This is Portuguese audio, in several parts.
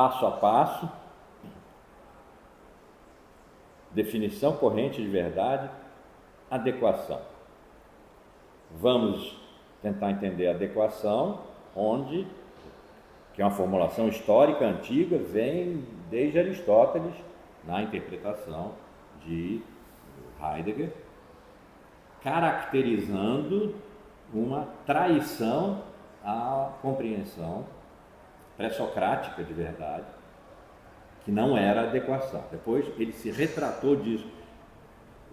passo a passo, definição corrente de verdade, adequação. Vamos tentar entender a adequação, que é uma formulação histórica antiga, vem desde Aristóteles, na interpretação de Heidegger, caracterizando uma traição à compreensão pré-socrática de verdade, que não era adequação. Depois ele se retratou disso,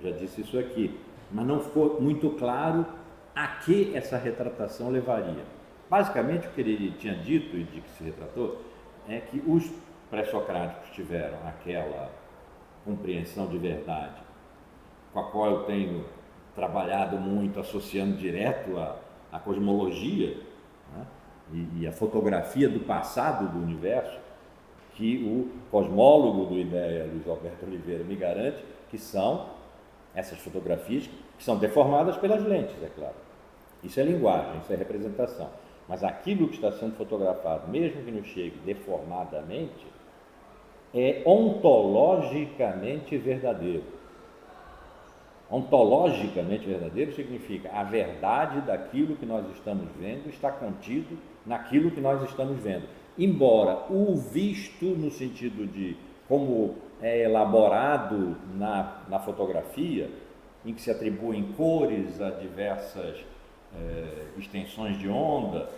já disse isso aqui, mas não ficou muito claro a que essa retratação levaria. Basicamente o que ele tinha dito e de que se retratou é que os pré-socráticos tiveram aquela compreensão de verdade com a qual eu tenho trabalhado muito, associando direto à cosmologia, né? e a fotografia do passado do universo, que o cosmólogo do IDEA, Luiz Alberto Oliveira, me garante que são essas fotografias que são deformadas pelas lentes, é claro. Isso é linguagem, isso é representação. Mas aquilo que está sendo fotografado, mesmo que não chegue deformadamente, é ontologicamente verdadeiro. Ontologicamente verdadeiro significa a verdade daquilo que nós estamos vendo está contido naquilo que nós estamos vendo. Embora o visto, no sentido de como é elaborado na fotografia, em que se atribuem cores a diversas extensões de onda,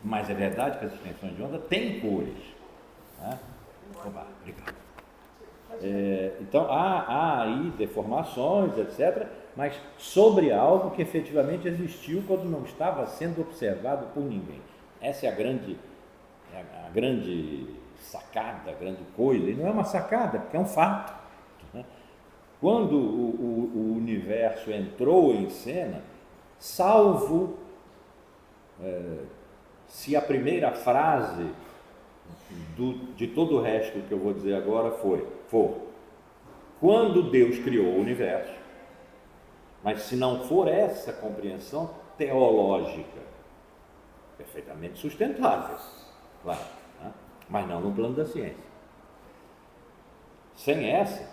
mas é verdade que as extensões de onda têm cores. Né? Opa, obrigado. Então há aí deformações, etc., mas sobre algo que efetivamente existiu quando não estava sendo observado por ninguém. Essa é a grande sacada, a grande coisa, e não é uma sacada, porque é um fato. Né? Quando o universo entrou em cena, salvo se a primeira frase de todo o resto que eu vou dizer agora for quando Deus criou o universo, mas se não for essa compreensão teológica, perfeitamente sustentável, claro, né? Mas não no plano da ciência. Sem essa,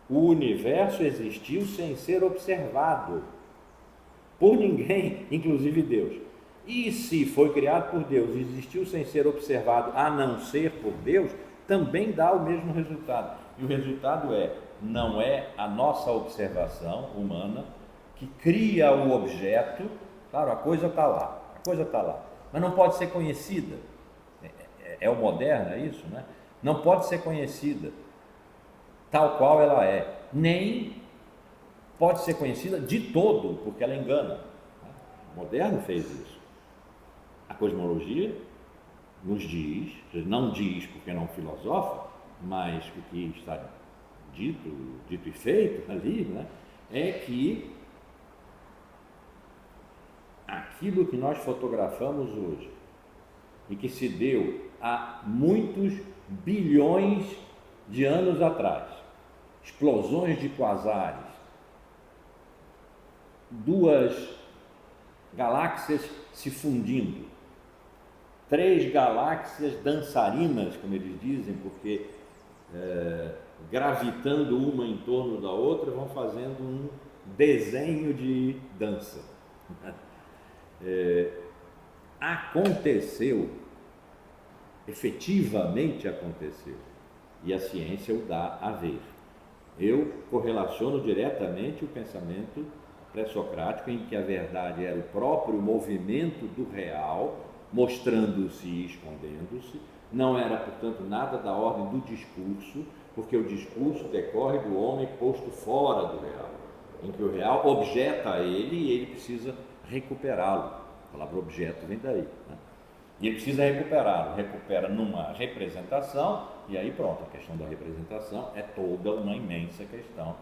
o universo existiu sem ser observado por ninguém, inclusive Deus. E se foi criado por Deus e existiu sem ser observado, a não ser por Deus, também dá o mesmo resultado. E o resultado não é a nossa observação humana que cria o objeto. Claro, a coisa está lá, mas não pode ser conhecida. É o moderno, é isso, né? Não pode ser conhecida tal qual ela é, nem pode ser conhecida de todo, porque ela engana. O moderno fez isso. A cosmologia nos diz, não diz porque não filosofa, mas o que está dito e feito ali, né, é que aquilo que nós fotografamos hoje e que se deu há muitos bilhões de anos atrás, explosões de quasares, duas galáxias se fundindo, 3 galáxias dançarinas, como eles dizem, porque gravitando uma em torno da outra vão fazendo um desenho de dança. Aconteceu, efetivamente aconteceu, e a ciência o dá a ver. Eu correlaciono diretamente o pensamento pré-socrático, em que a verdade era o próprio movimento do real, mostrando-se e escondendo-se, não era, portanto, nada da ordem do discurso, porque o discurso decorre do homem posto fora do real, em que o real objeta a ele e ele precisa recuperá-lo. A palavra objeto vem daí, né? E ele precisa recuperá-lo, recupera numa representação, e aí pronto, a questão da representação é toda uma imensa questão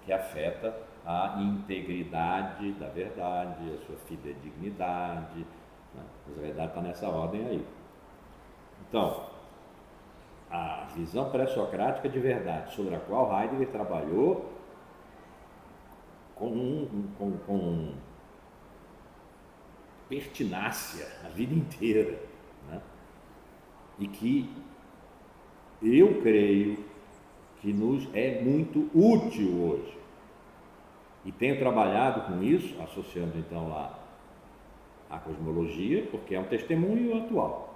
que afeta a integridade da verdade, a sua fidedignidade, né? Mas a verdade está nessa ordem aí. Então, a visão pré-socrática de verdade, sobre a qual Heidegger trabalhou com pertinácia a vida inteira, né? E que eu creio que nos é muito útil hoje. E tenho trabalhado com isso, associando então lá a cosmologia, porque é um testemunho atual,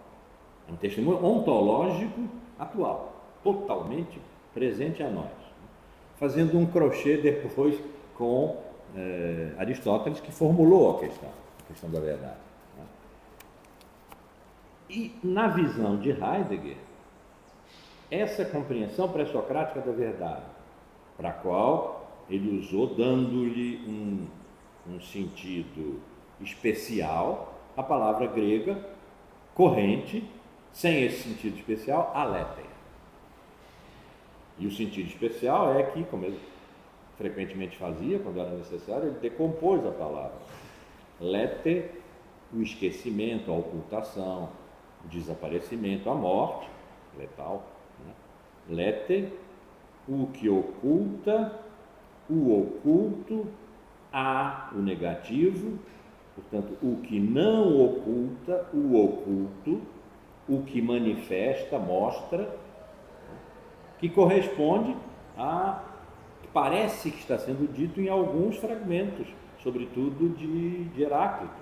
é um testemunho ontológico atual, totalmente presente a nós, fazendo um crochê depois com Aristóteles, que formulou a questão da verdade. Né? E na visão de Heidegger, essa compreensão pré-socrática da verdade, para a qual ele usou, dando-lhe um sentido especial, a palavra grega corrente, sem esse sentido especial, aletheia. E o sentido especial é que, como ele frequentemente fazia, quando era necessário, ele decompôs a palavra. Lete, o esquecimento, a ocultação, o desaparecimento, a morte, letal. Né? Lete, o que oculta, o oculto, o negativo, portanto, o que não oculta, o oculto, o que manifesta, mostra, que corresponde a que parece que está sendo dito em alguns fragmentos, sobretudo de Heráclito.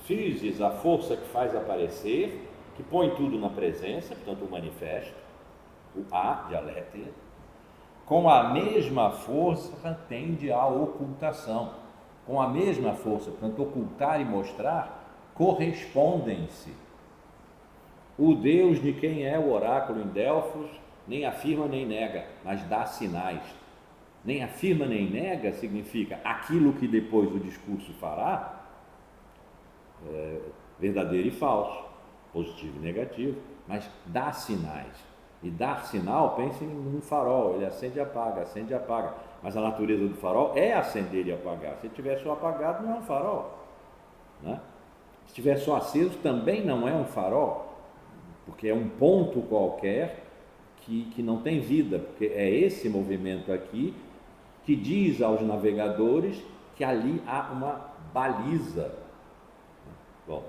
Physis, a força que faz aparecer, que põe tudo na presença, portanto, o manifesto, o de aletheia, com a mesma força tende à ocultação. Com a mesma força, portanto, ocultar e mostrar correspondem-se. O Deus de quem é o oráculo em Delfos nem afirma nem nega, mas dá sinais. Nem afirma nem nega significa aquilo que depois o discurso fará, verdadeiro e falso, positivo e negativo, mas dá sinais. E dar sinal, pense num farol, ele acende e apaga, acende e apaga. Mas a natureza do farol é acender e apagar. Se estiver só apagado, não é um farol. Né? Se estiver só aceso, também não é um farol, porque é um ponto qualquer que não tem vida, porque é esse movimento aqui que diz aos navegadores que ali há uma baliza. Bom,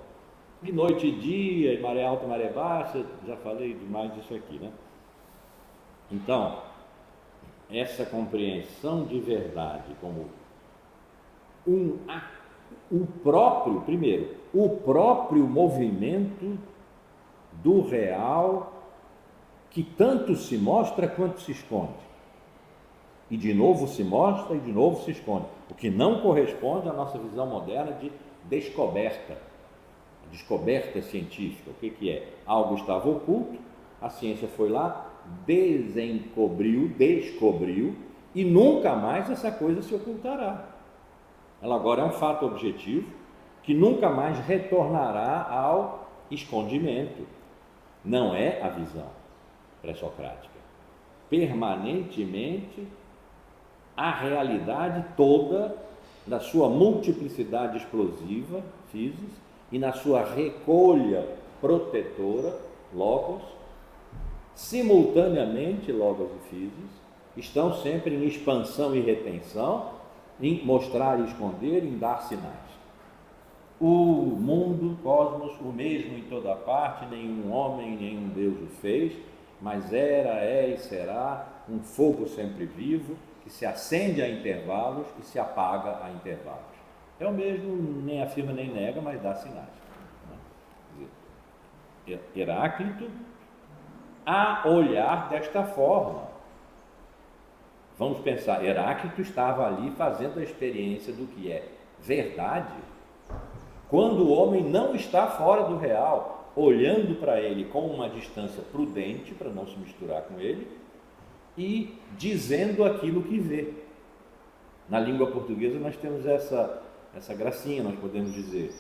de noite e dia, e maré alta e maré baixa, já falei demais disso aqui, né? Então, essa compreensão de verdade como o próprio movimento do real que tanto se mostra quanto se esconde. E de novo se mostra e de novo se esconde. O que não corresponde à nossa visão moderna de descoberta. Descoberta científica. O que é? Algo estava oculto, a ciência foi lá, descobriu e nunca mais essa coisa se ocultará. Ela agora é um fato objetivo que nunca mais retornará ao escondimento. Não é a visão pré-socrática. Permanentemente a realidade toda da sua multiplicidade explosiva, physis, e na sua recolha protetora, logos, simultaneamente, logos e physis, estão sempre em expansão e retenção, em mostrar e esconder, em dar sinais. O mundo, cosmos, o mesmo em toda parte, nenhum homem, nenhum Deus o fez, mas era, é e será um fogo sempre vivo, que se acende a intervalos e se apaga a intervalos. É o mesmo, nem afirma nem nega, mas dá sinais. Heráclito, a olhar desta forma. Vamos pensar, Heráclito estava ali fazendo a experiência do que é verdade, quando o homem não está fora do real, olhando para ele com uma distância prudente, para não se misturar com ele, e dizendo aquilo que vê. Na língua portuguesa nós temos essa gracinha, nós podemos dizer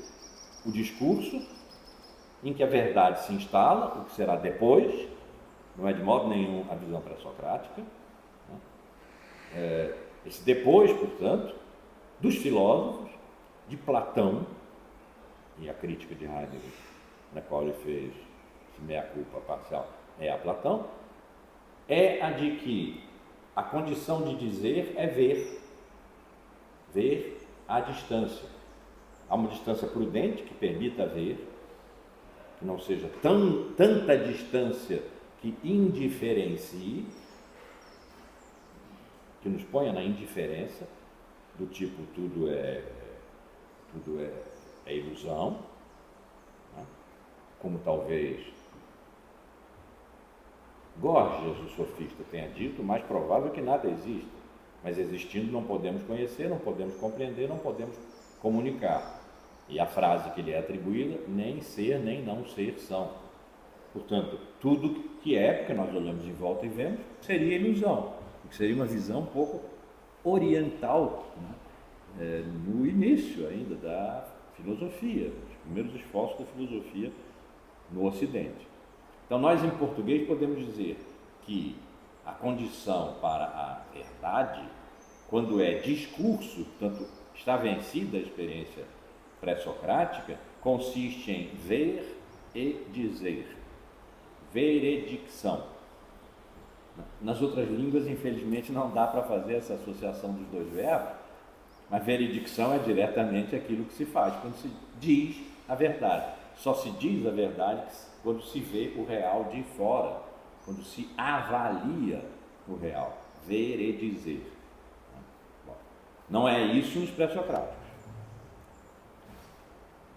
o discurso em que a verdade se instala, o que será depois, não é de modo nenhum a visão pré-socrática. Esse depois, portanto, dos filósofos, de Platão, e a crítica de Heidegger, na qual ele fez meia-culpa parcial, é a Platão, é a de que a condição de dizer é ver à distância. Há uma distância prudente que permita ver, que não seja tanta distância que indiferencie, que nos ponha na indiferença, do tipo tudo é ilusão, né? Como talvez Gorgias, o sofista, tenha dito, o mais provável é que nada exista, mas existindo não podemos conhecer, não podemos compreender, não podemos comunicar. E a frase que lhe é atribuída, nem ser nem não ser são. Portanto, tudo que é, porque nós olhamos em volta e vemos, seria ilusão, que seria uma visão um pouco oriental, né? No início ainda da filosofia, os primeiros esforços da filosofia no Ocidente. Então, nós em português podemos dizer que a condição para a verdade, quando é discurso, portanto, está vencida a experiência pré-socrática, consiste em ver e dizer, veredicção. Nas outras línguas, infelizmente, não dá para fazer essa associação dos dois verbos, mas veredicção é diretamente aquilo que se faz quando se diz a verdade. Só se diz a verdade quando se vê o real de fora, quando se avalia o real. Ver e dizer. Bom, não é isso nos pré-socráticos.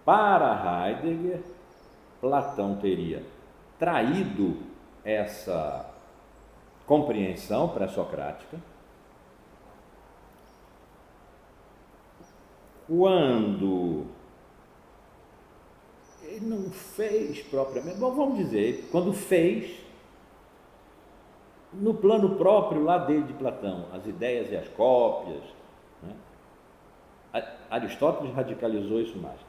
Para Heidegger, Platão teria traído essa compreensão pré-socrática quando ele não fez propriamente, bom, vamos dizer, quando fez no plano próprio lá dele de Platão, as ideias e as cópias, né? Aristóteles radicalizou isso mais,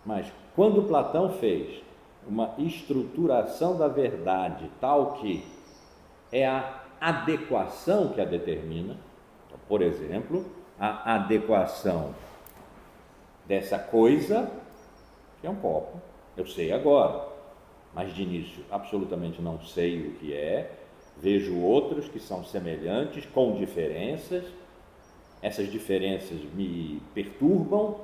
mas quando Platão fez uma estruturação da verdade tal que é a adequação que a determina, então, por exemplo, a adequação dessa coisa, que é um copo, eu sei agora, mas de início absolutamente não sei o que é, vejo outros que são semelhantes, com diferenças, essas diferenças me perturbam,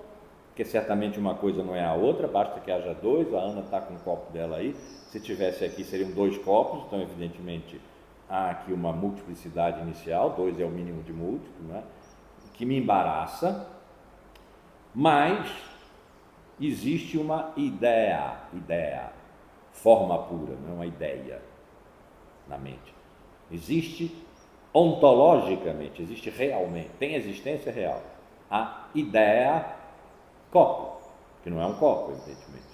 porque certamente uma coisa não é a outra, basta que haja dois, a Ana está com o copo dela aí, se tivesse aqui seriam dois copos, então evidentemente há aqui uma multiplicidade inicial, 2 é o mínimo de múltiplo, né? Que me embaraça, mas existe uma ideia, forma pura, não é uma ideia na mente. Existe ontologicamente, existe realmente, tem existência real, a ideia copo, que não é um copo, evidentemente,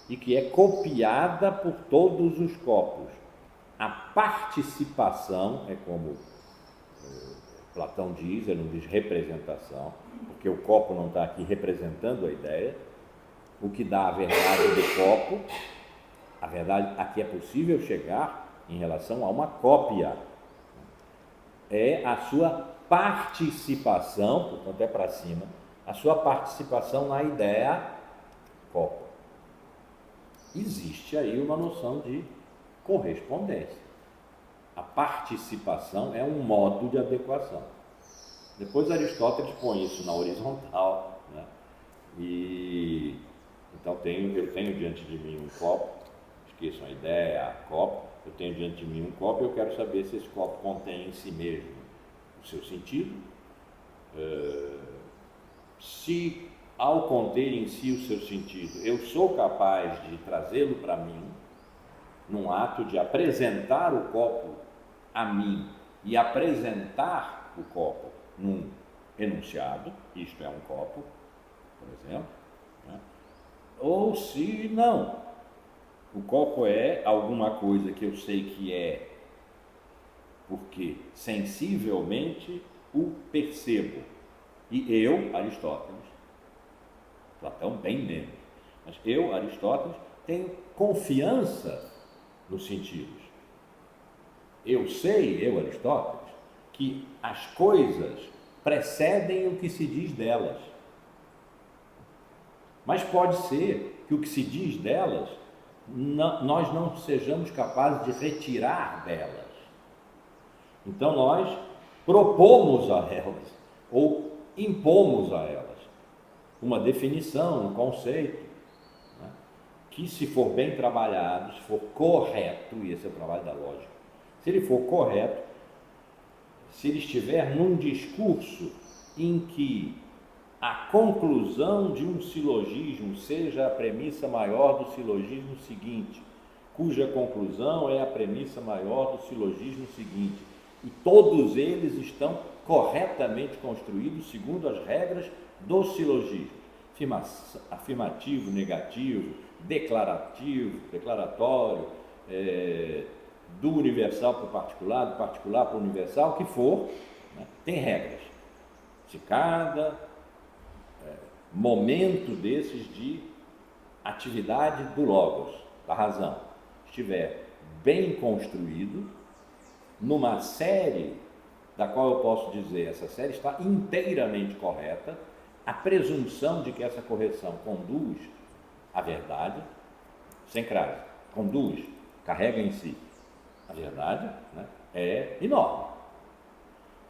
e que é copiada por todos os copos. A participação, é como Platão diz, ele não diz representação, porque o copo não está aqui representando a ideia, o que dá a verdade do copo, a verdade a que é possível chegar em relação a uma cópia, é a sua participação, portanto é para cima, a sua participação na ideia copo. Existe aí uma noção de correspondência. A participação é um modo de adequação. Depois Aristóteles põe isso na horizontal, né? E então eu tenho diante de mim um copo, esqueçam a ideia, copo, eu tenho diante de mim um copo e eu quero saber se esse copo contém em si mesmo o seu sentido, se ao conter em si o seu sentido, eu sou capaz de trazê-lo para mim, num ato de apresentar o copo a mim e apresentar o copo num enunciado, isto é um copo, por exemplo, né? Ou se não, o copo é alguma coisa que eu sei que é, porque sensivelmente o percebo, e eu, Aristóteles, Platão bem menos, mas eu, Aristóteles, tenho confiança nos sentidos. Eu sei, eu, Aristóteles, que as coisas precedem o que se diz delas. Mas pode ser que o que se diz delas, nós não sejamos capazes de retirar delas. Então nós propomos a elas, ou impomos a elas, uma definição, um conceito, né, que, se for bem trabalhado, se for correto, e esse é o trabalho da lógica, se ele for correto, se ele estiver num discurso em que a conclusão de um silogismo seja a premissa maior do silogismo seguinte, cuja conclusão é a premissa maior do silogismo seguinte, e todos eles estão corretamente construídos segundo as regras do silogismo, afirmativo, negativo, declarativo, declaratório, do universal para o particular, do particular para o universal, o que for, né? Tem regras. Se cada momento desses de atividade do logos, da razão, estiver bem construído, numa série da qual eu posso dizer, essa série está inteiramente correta, a presunção de que essa correção conduz à verdade, sem crase, conduz, carrega em si a verdade, né, é enorme.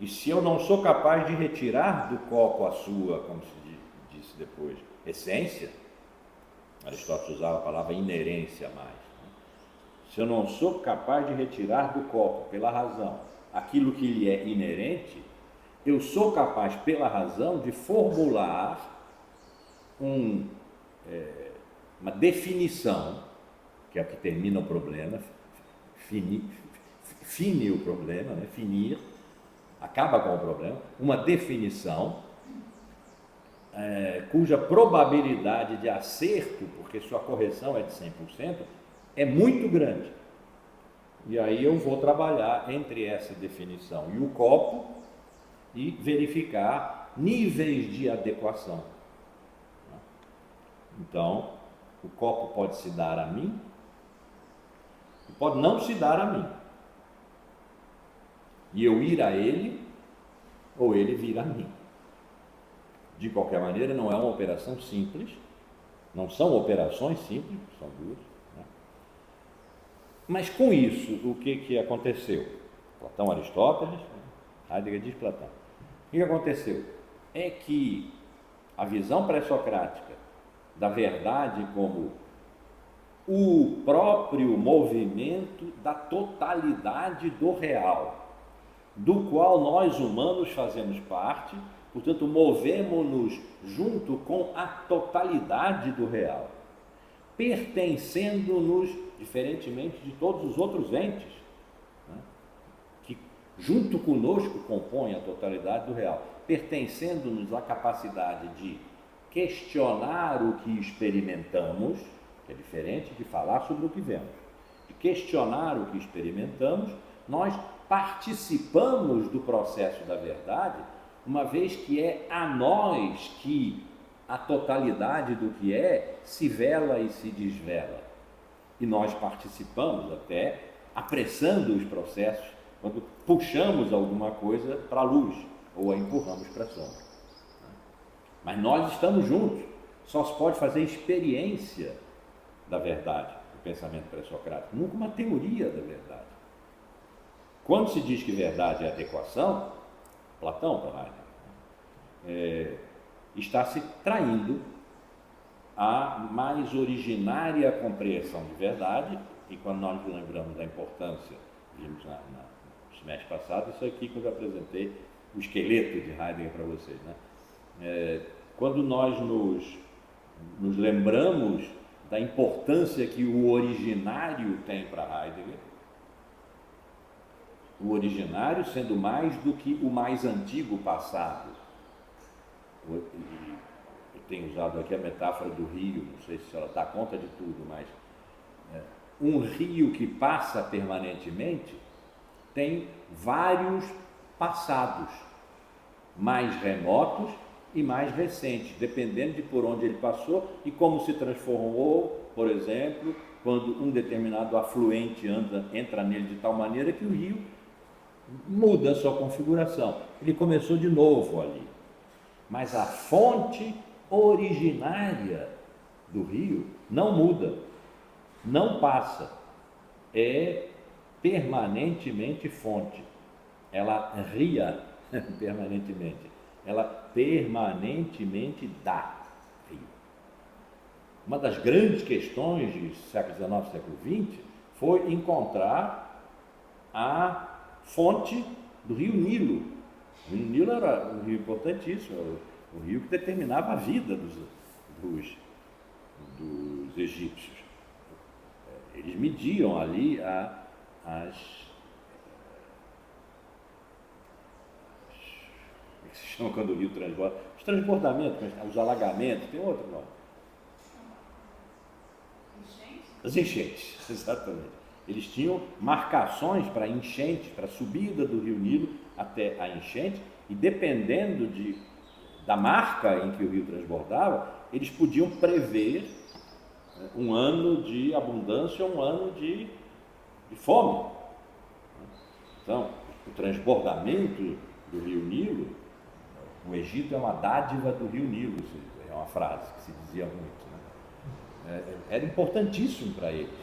E se eu não sou capaz de retirar do copo a sua, como se disse depois, essência, Aristóteles usava a palavra inerência mais, né? Se eu não sou capaz de retirar do copo, pela razão, aquilo que lhe é inerente, eu sou capaz, pela razão, de formular uma definição, que é o que termina o problema, fine o problema, né? Finir, acaba com o problema, uma definição cuja probabilidade de acerto, porque sua correção é de 100%, é muito grande. E aí eu vou trabalhar entre essa definição e o copo e verificar níveis de adequação. Então, o copo pode se dar a mim e pode não se dar a mim. E eu ir a ele ou ele vir a mim. De qualquer maneira, não é uma operação simples, não são operações simples, são duas, né? Mas com isso, o que aconteceu? Platão, Aristóteles, Heidegger diz Platão. O que aconteceu? É que a visão pré-socrática da verdade como o próprio movimento da totalidade do real, do qual nós humanos fazemos parte, portanto, movemos-nos junto com a totalidade do real, pertencendo-nos, diferentemente de todos os outros entes, né, que junto conosco compõem a totalidade do real, pertencendo-nos à capacidade de questionar o que experimentamos, que é diferente de falar sobre o que vemos, de questionar o que experimentamos, nós participamos do processo da verdade, uma vez que é a nós que a totalidade do que é se vela e se desvela. E nós participamos até apressando os processos quando puxamos alguma coisa para a luz ou a empurramos para a sombra. Mas nós estamos juntos, só se pode fazer experiência da verdade, do pensamento pré-socrático, nunca uma teoria da verdade. Quando se diz que verdade é adequação, Platão para Heidegger, está se traindo a mais originária compreensão de verdade, e quando nós nos lembramos da importância, vimos no semestre passado, isso aqui quando eu apresentei o esqueleto de Heidegger para vocês, né? Quando nós nos lembramos da importância que o originário tem para Heidegger, o originário sendo mais do que o mais antigo passado. Eu tenho usado aqui a metáfora do rio, não sei se ela dá conta de tudo, mas um rio que passa permanentemente tem vários passados, mais remotos e mais recentes, dependendo de por onde ele passou e como se transformou, por exemplo, quando um determinado afluente entra nele de tal maneira que o rio muda a sua configuração. Ele começou de novo ali. Mas a fonte originária do rio não muda, não passa, é permanentemente fonte. Ela ria permanentemente, ela permanentemente dá rio. uma das grandes questões do século XIX e século XX foi encontrar a fonte do rio Nilo. O rio Nilo era um rio importantíssimo, o rio que determinava a vida dos egípcios. Eles mediam ali como é que se chama quando o rio transborda? Os transbordamentos, os alagamentos, tem outro nome. As enchentes, exatamente. Eles tinham marcações para enchente, para a subida do rio Nilo até a enchente, e dependendo da marca em que o rio transbordava, eles podiam prever um ano de abundância ou um ano de fome. Então, o transbordamento do rio Nilo, o Egito é uma dádiva do rio Nilo, é uma frase que se dizia muito, né? Era importantíssimo para eles.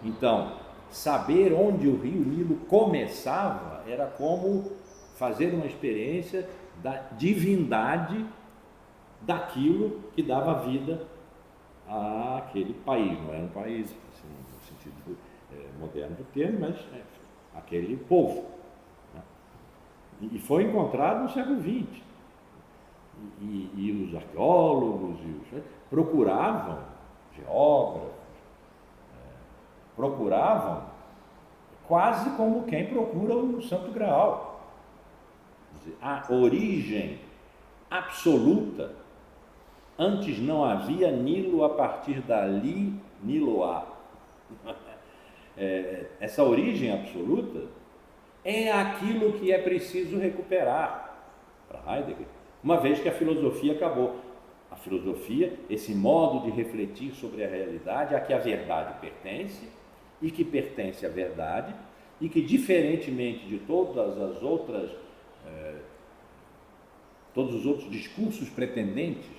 Então, saber onde o rio Nilo começava era como fazer uma experiência da divindade daquilo que dava vida àquele país. Não era um país assim, no sentido moderno do termo, mas aquele povo, né? E foi encontrado no século XX. E os arqueólogos procuravam, geógrafos, procuravam quase como quem procura o Santo Graal. A origem absoluta, antes não havia Nilo, a partir dali Niloá. Essa origem absoluta é aquilo que é preciso recuperar para Heidegger, uma vez que a filosofia acabou. A filosofia, esse modo de refletir sobre a realidade a que a verdade pertence e que pertence à verdade e que, diferentemente de todas as outras todos os outros discursos pretendentes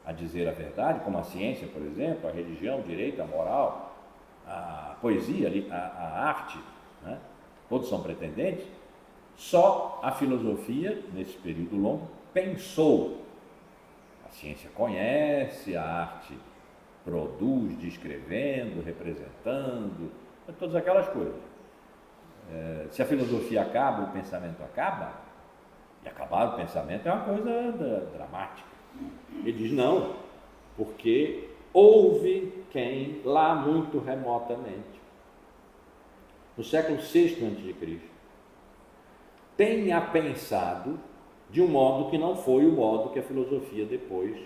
a dizer a verdade, como a ciência, por exemplo, a religião, o direito, a moral, a poesia, a arte, né? Todos são pretendentes. Só a filosofia, nesse período longo, pensou. A ciência conhece, a arte produz, descrevendo, representando, todas aquelas coisas. Se a filosofia acaba, o pensamento acaba. E acabar o pensamento é uma coisa dramática. Ele diz não, porque houve quem, lá muito remotamente, no século VI a.C., tenha pensado de um modo que não foi o modo que a filosofia depois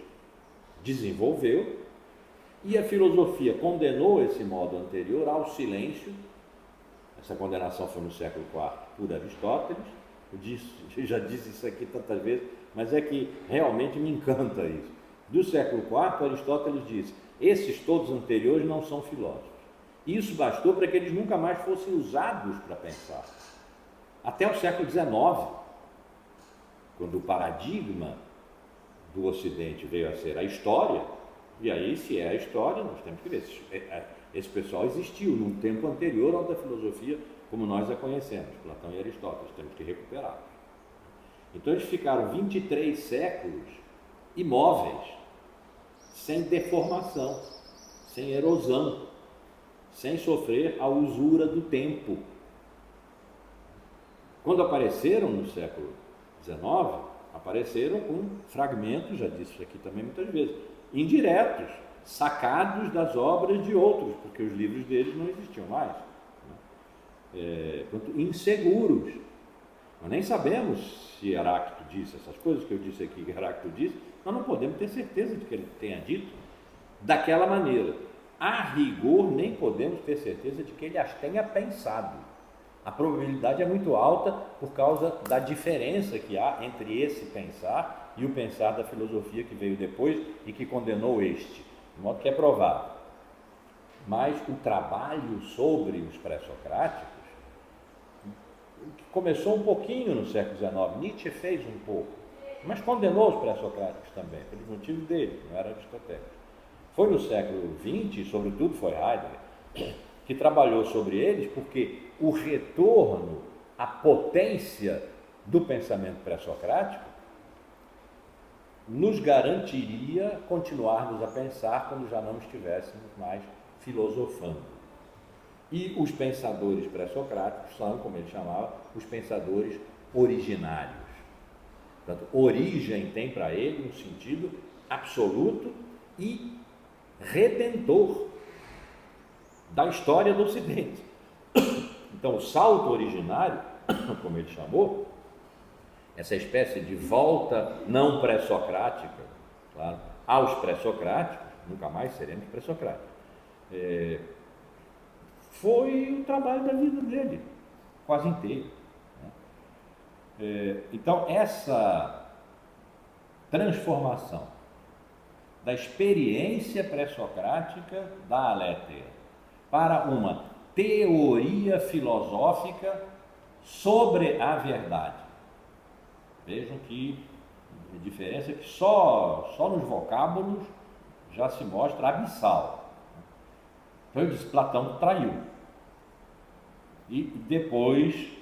desenvolveu, e a filosofia condenou esse modo anterior ao silêncio. Essa condenação foi no século IV por Aristóteles. Eu já disse isso aqui tantas vezes, mas é que realmente me encanta isso. Do século IV, Aristóteles disse: esses todos anteriores não são filósofos. Isso bastou para que eles nunca mais fossem usados para pensar. Até o século XIX, quando o paradigma do Ocidente veio a ser a história, e aí, se é a história, nós temos que ver. Esse pessoal existiu num tempo anterior ao da filosofia como nós a conhecemos, Platão e Aristóteles, temos que recuperá-los. Então eles ficaram 23 séculos imóveis, sem deformação, sem erosão, sem sofrer a usura do tempo. Quando apareceram no século XIX, apareceram com fragmentos, já disse isso aqui também muitas vezes, indiretos, sacados das obras de outros, porque os livros deles não existiam mais. Inseguros. Nós nem sabemos se Heráclito disse essas coisas que eu disse aqui que Heráclito disse, nós não podemos ter certeza de que ele tenha dito daquela maneira. A rigor, nem podemos ter certeza de que ele as tenha pensado. A probabilidade é muito alta por causa da diferença que há entre esse pensar e o pensar da filosofia que veio depois e que condenou este, de modo que é provável. Mas o trabalho sobre os pré-socráticos começou um pouquinho no século XIX, Nietzsche fez um pouco, mas condenou os pré-socráticos também, pelos motivos dele, não era aristotélico. Foi no século XX, sobretudo foi Heidegger, que trabalhou sobre eles, porque o retorno à potência do pensamento pré-socrático nos garantiria continuarmos a pensar quando já não estivéssemos mais filosofando. E os pensadores pré-socráticos são, como ele chamava, os pensadores originários. Portanto, origem tem para ele um sentido absoluto e redentor da história do Ocidente. Então, o salto originário, como ele chamou, essa espécie de volta não pré-socrática, claro, aos pré-socráticos, nunca mais seremos pré-socráticos, foi o trabalho da vida dele, quase inteiro. Então, essa transformação da experiência pré-socrática da aletheia para uma teoria filosófica sobre a verdade. Vejam que a diferença é que só nos vocábulos já se mostra abissal. Então ele disse, Platão traiu. E depois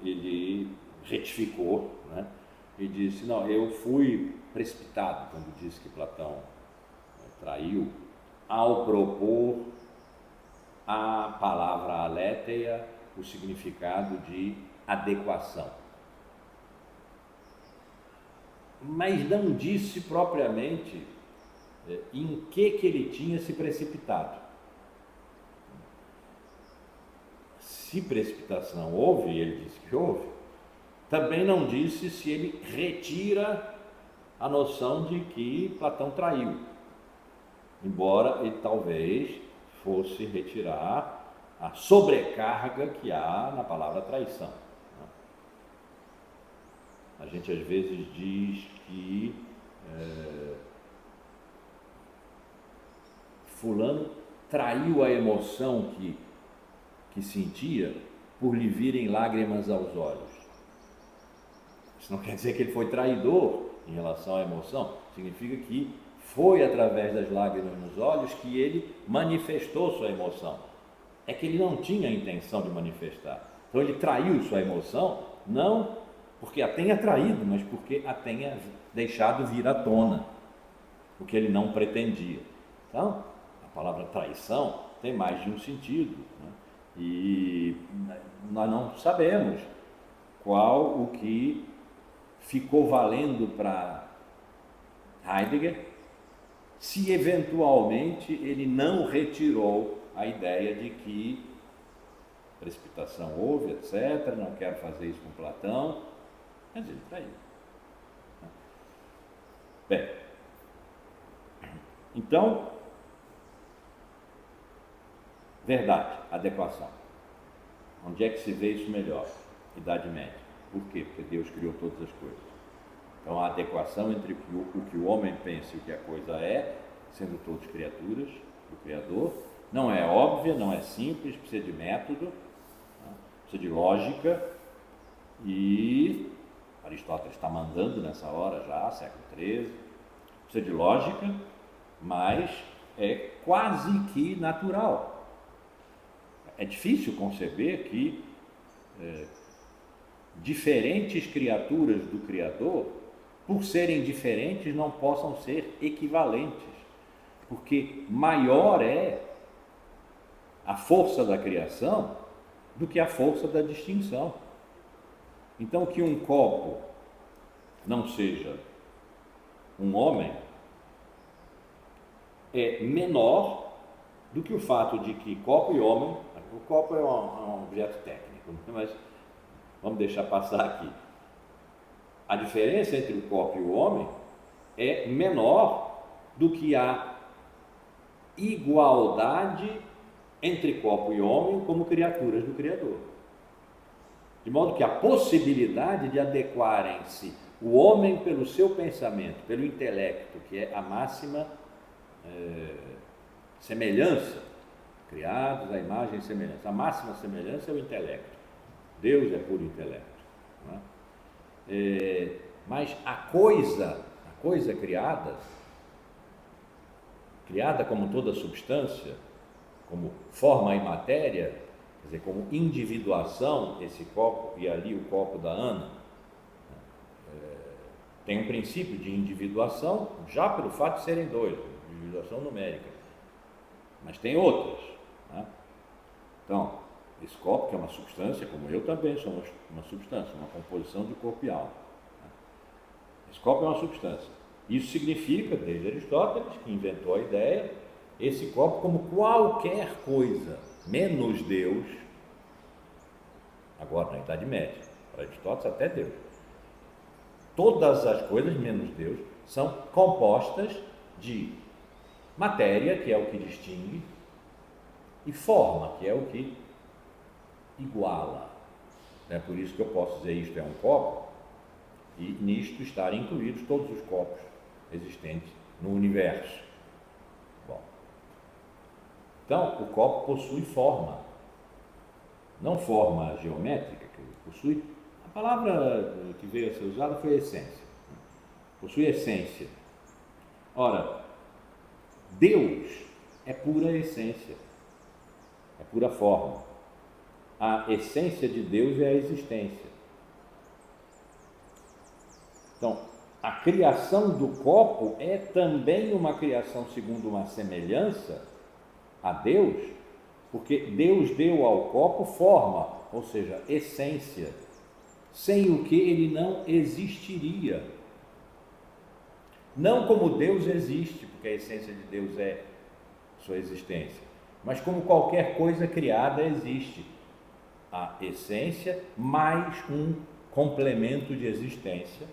ele retificou, né? E disse, não, eu fui precipitado quando disse que Platão traiu ao propor a palavra aletheia, o significado de adequação. Mas não disse propriamente em que ele tinha se precipitado. Se precipitação houve, ele disse que houve, também não disse se ele retira a noção de que Platão traiu, embora ele talvez fosse retirar a sobrecarga que há na palavra traição. A gente às vezes diz que fulano traiu a emoção que sentia por lhe virem lágrimas aos olhos. Isso não quer dizer que ele foi traidor em relação à emoção, significa que foi através das lágrimas nos olhos que ele manifestou sua emoção. É que ele não tinha a intenção de manifestar. Então ele traiu sua emoção, não porque a tenha traído, mas porque a tenha deixado vir à tona, o que ele não pretendia. Então, a palavra traição tem mais de um sentido, né? E nós não sabemos qual o que ficou valendo para Heidegger, se eventualmente ele não retirou a ideia de que precipitação houve, etc., não quero fazer isso com Platão, mas ele traiu. Bem, então, verdade, adequação. Onde é que se vê isso melhor? Idade Média. Por quê? Porque Deus criou todas as coisas. Então, a adequação entre o que o homem pensa e o que a coisa é, sendo todos criaturas do Criador, não é óbvia, não é simples, precisa de método, precisa de lógica, e Aristóteles está mandando nessa hora já, século XIII, precisa de lógica, mas é quase que natural. É difícil conceber que diferentes criaturas do Criador, por serem diferentes, não possam ser equivalentes, porque maior é a força da criação do que a força da distinção. Então, que um copo não seja um homem é menor do que o fato de que copo e homem, o copo é um objeto técnico, mas vamos deixar passar aqui. A diferença entre o copo e o homem é menor do que a igualdade entre copo e homem como criaturas do Criador. De modo que a possibilidade de adequarem-se o homem pelo seu pensamento, pelo intelecto, que é a máxima semelhança, criados à imagem e semelhança. A máxima semelhança é o intelecto. Deus é puro intelecto. Não é? Mas a coisa criada como toda substância, como forma e matéria, quer dizer, como individuação, esse copo e ali o copo da Ana, tem um princípio de individuação, já pelo fato de serem dois, individuação numérica, mas tem outras, né? Então, esse copo, que é uma substância, como eu também sou uma substância, uma composição de corpo e alma, né? Esse copo é uma substância. Isso significa, desde Aristóteles, que inventou a ideia, esse copo como qualquer coisa, menos Deus, agora na Idade Média, para Aristóteles até Deus. Todas as coisas, menos Deus, são compostas de matéria, que é o que distingue, e forma, que é o que iguala. É por isso que eu posso dizer isto é um copo, e nisto estarem incluídos todos os copos existentes no universo. Bom, então o copo possui forma, não forma geométrica, que possui. A palavra que veio a ser usada foi essência. Possui essência. Ora, Deus é pura essência, é pura forma. A essência de Deus é a existência. Então, a criação do copo é também uma criação segundo uma semelhança a Deus, porque Deus deu ao copo forma, ou seja, essência, sem o que ele não existiria. Não como Deus existe, porque a essência de Deus é sua existência, mas como qualquer coisa criada existe. A essência mais um complemento de existência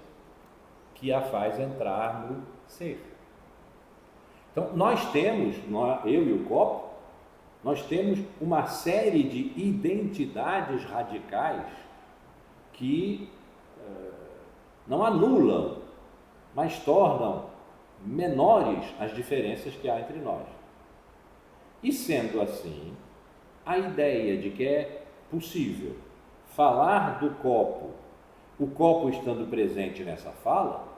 que a faz entrar no ser. Então, nós temos, eu e o copo, nós temos uma série de identidades radicais que não anulam, mas tornam menores as diferenças que há entre nós. E sendo assim, a ideia de que é possível falar do copo, o copo estando presente nessa fala,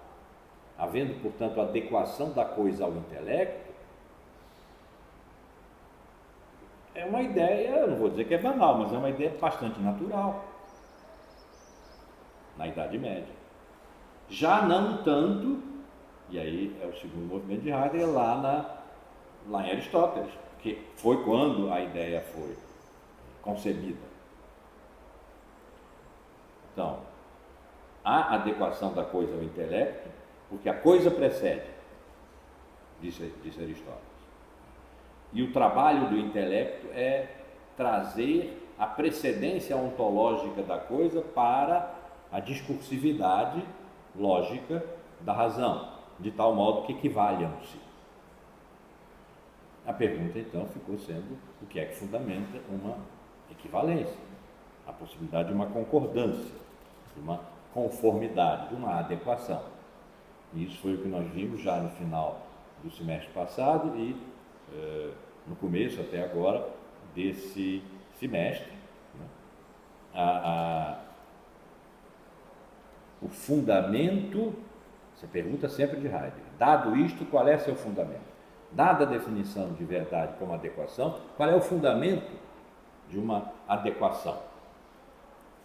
havendo, portanto, adequação da coisa ao intelecto, é uma ideia, eu não vou dizer que é banal, mas é uma ideia bastante natural na Idade Média. Já não tanto, e aí é o segundo movimento de Heidegger, lá em Aristóteles, que foi quando a ideia foi concebida. Então, há adequação da coisa ao intelecto, porque a coisa precede, disse Aristóteles. E o trabalho do intelecto é trazer a precedência ontológica da coisa para a discursividade lógica da razão, de tal modo que equivalham-se. A pergunta, então, ficou sendo o que é que fundamenta uma equivalência, a possibilidade de uma concordância, de uma conformidade, de uma adequação. E isso foi o que nós vimos já no final do semestre passado e no começo até agora desse semestre. Né? O fundamento, você pergunta sempre de Heidegger, dado isto, qual é seu fundamento? Dada a definição de verdade como adequação, qual é o fundamento de uma adequação?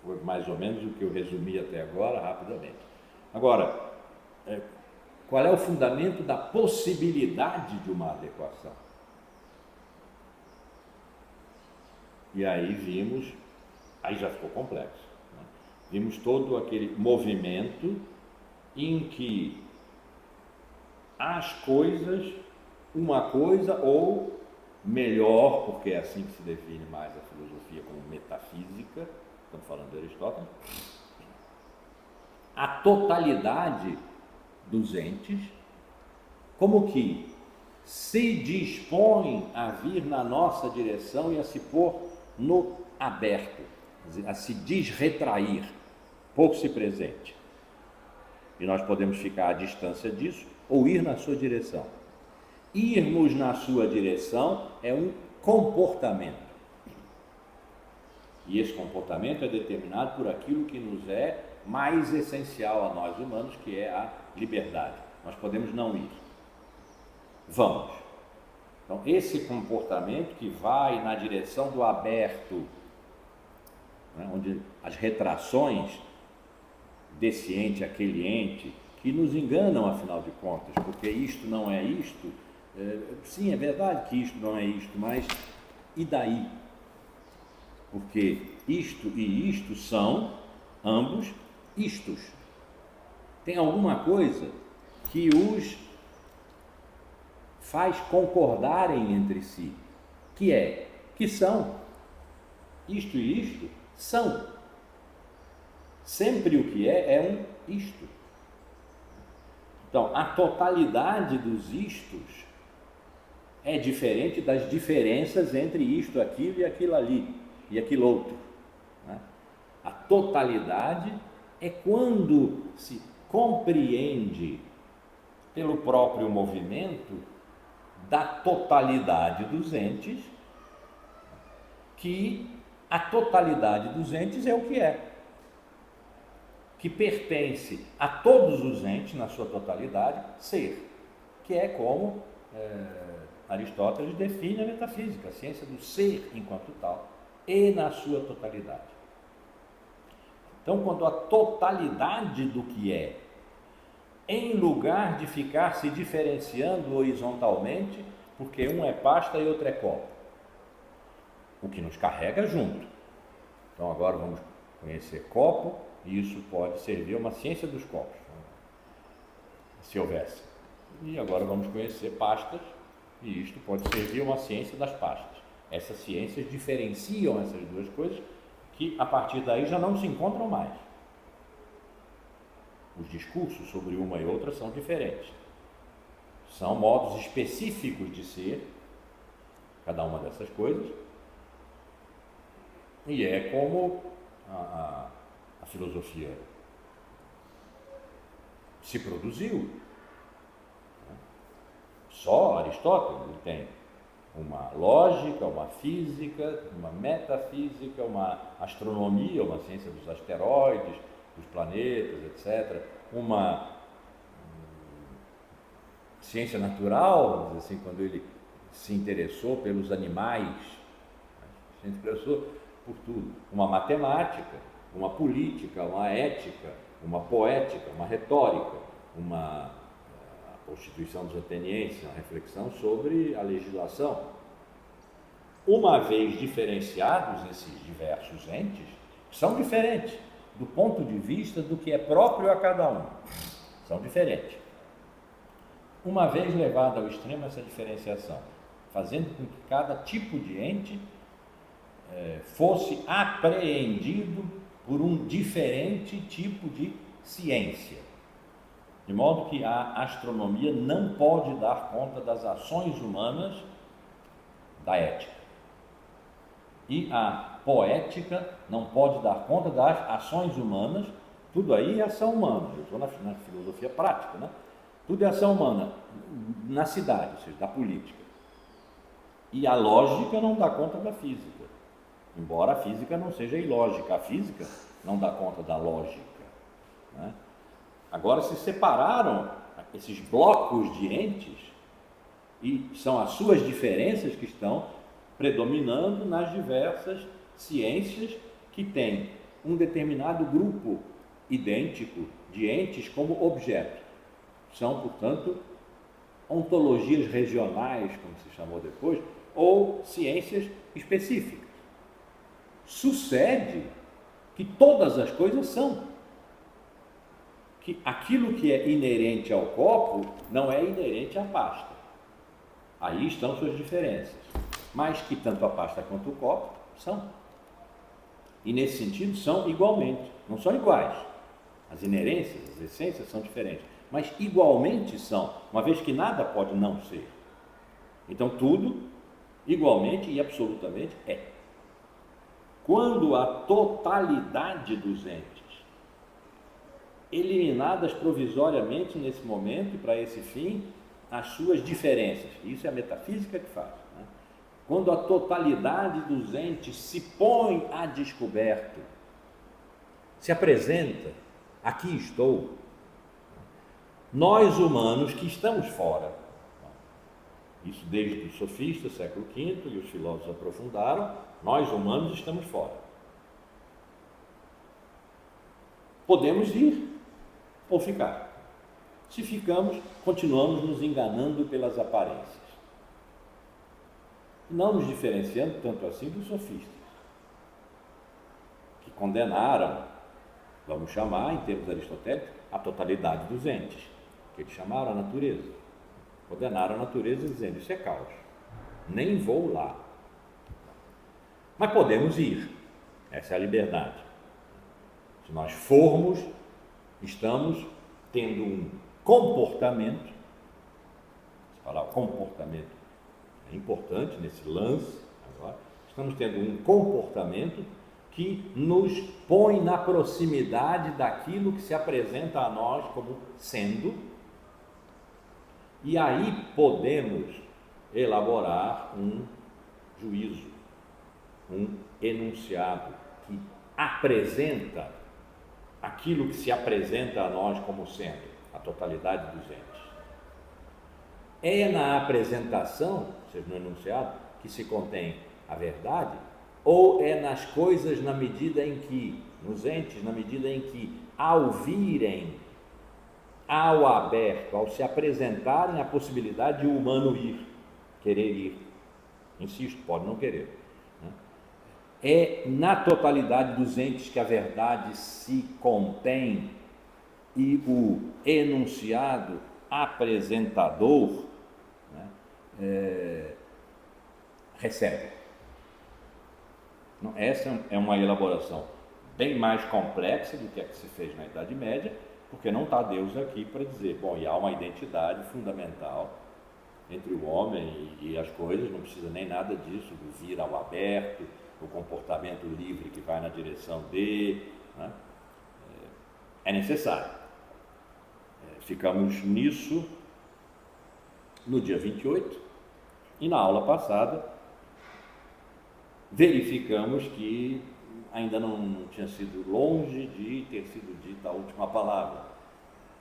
Foi mais ou menos o que eu resumi até agora, rapidamente. Agora, qual é o fundamento da possibilidade de uma adequação? E aí vimos, aí já ficou complexo, né? Vimos todo aquele movimento em que as coisas, uma coisa, ou melhor, porque é assim que se define mais a filosofia como metafísica, estamos falando de Aristóteles, a totalidade dos entes, como que se dispõe a vir na nossa direção e a se pôr no aberto, a se desretrair, pôr-se presente. E nós podemos ficar à distância disso ou ir na sua direção. Irmos na sua direção é um comportamento. E esse comportamento é determinado por aquilo que nos é mais essencial a nós humanos, que é a liberdade. Nós podemos não ir. Vamos. Então, esse comportamento que vai na direção do aberto, né, onde as retrações desse ente, aquele ente, que nos enganam, afinal de contas, porque isto não é isto. Sim, é verdade que isto não é isto, mas e daí? Porque isto e isto são ambos istos. Tem alguma coisa que os faz concordarem entre si, que são isto e isto são. Sempre o que é um isto. Então, a totalidade dos istos é diferente das diferenças entre isto, aquilo e aquilo ali, e aquilo outro. Né? A totalidade é quando se compreende pelo próprio movimento da totalidade dos entes, que a totalidade dos entes é o que pertence a todos os entes na sua totalidade, ser, que é como Aristóteles define a metafísica, a ciência do ser enquanto tal, e na sua totalidade. Então, quando a totalidade do que é, em lugar de ficar se diferenciando horizontalmente, porque um é pasta e outro é copo, o que nos carrega junto. Então, agora vamos conhecer copo, e isso pode servir a uma ciência dos copos, se houvesse. E agora vamos conhecer pastas, e isto pode servir a uma ciência das pastas. Essas ciências diferenciam essas duas coisas, que a partir daí já não se encontram mais. Os discursos sobre uma e outra são diferentes. São modos específicos de ser cada uma dessas coisas. E é como a filosofia se produziu. Só Aristóteles tem uma lógica, uma física, uma metafísica, uma astronomia, uma ciência dos asteroides, dos planetas, etc. Uma ciência natural, assim, quando ele se interessou pelos animais, se interessou por tudo. Uma matemática, uma política, uma ética, uma poética, uma retórica, a Constituição dos Atenienses, uma reflexão sobre a legislação. Uma vez diferenciados esses diversos entes, são diferentes do ponto de vista do que é próprio a cada um. São diferentes. Uma vez levada ao extremo essa diferenciação, fazendo com que cada tipo de ente fosse apreendido por um diferente tipo de ciência. De modo que a astronomia não pode dar conta das ações humanas da ética. E a poética não pode dar conta das ações humanas, tudo aí é ação humana, eu estou na filosofia prática, né? Tudo é ação humana, na cidade, ou seja, da política. E a lógica não dá conta da física, embora a física não seja ilógica, a física não dá conta da lógica, né? Agora se separaram esses blocos de entes e são as suas diferenças que estão predominando nas diversas ciências que têm um determinado grupo idêntico de entes como objeto. São, portanto, ontologias regionais, como se chamou depois, ou ciências específicas. Sucede que todas as coisas são. Que aquilo que é inerente ao copo não é inerente à pasta. Aí estão suas diferenças. Mas que tanto a pasta quanto o copo são. E nesse sentido são igualmente, não são iguais. As inerências, as essências são diferentes, mas igualmente são, uma vez que nada pode não ser. Então tudo, igualmente e absolutamente é. Quando a totalidade dos entes, eliminadas provisoriamente nesse momento e para esse fim, as suas diferenças, isso é a metafísica que faz, né? Quando a totalidade dos entes se põe a descoberto, se apresenta, aqui estou, nós humanos que estamos fora, isso desde os sofistas, século V, e os filósofos aprofundaram, nós humanos estamos fora. Podemos ir ou ficar. Se ficamos, continuamos nos enganando pelas aparências. Não nos diferenciando tanto assim dos sofistas, que condenaram, vamos chamar, em termos aristotélicos, a totalidade dos entes, que eles chamaram a natureza. Condenaram a natureza dizendo, isso é caos, nem vou lá. Mas podemos ir, essa é a liberdade. Se nós formos, estamos tendo um comportamento, se falar comportamento é importante nesse lance, agora, estamos tendo um comportamento que nos põe na proximidade daquilo que se apresenta a nós como sendo, e aí podemos elaborar um juízo, um enunciado que apresenta aquilo que se apresenta a nós como sendo a totalidade dos entes. É na apresentação, ou seja, no enunciado, que se contém a verdade, ou é nas coisas na medida em que, nos entes, na medida em que, ao virem, ao aberto, ao se apresentarem a possibilidade de o humano ir, querer ir, insisto, pode não querer, né? É na totalidade dos entes que a verdade se contém e o enunciado apresentador, né, recebe. Essa é uma elaboração bem mais complexa do que a que se fez na Idade Média, porque não está Deus aqui para dizer, bom, e há uma identidade fundamental entre o homem e as coisas, não precisa nem nada disso, do vir ao aberto, o comportamento livre que vai na direção de, né? É necessário. Ficamos nisso no dia 28 e na aula passada verificamos que ainda não tinha sido longe de ter sido dita a última palavra,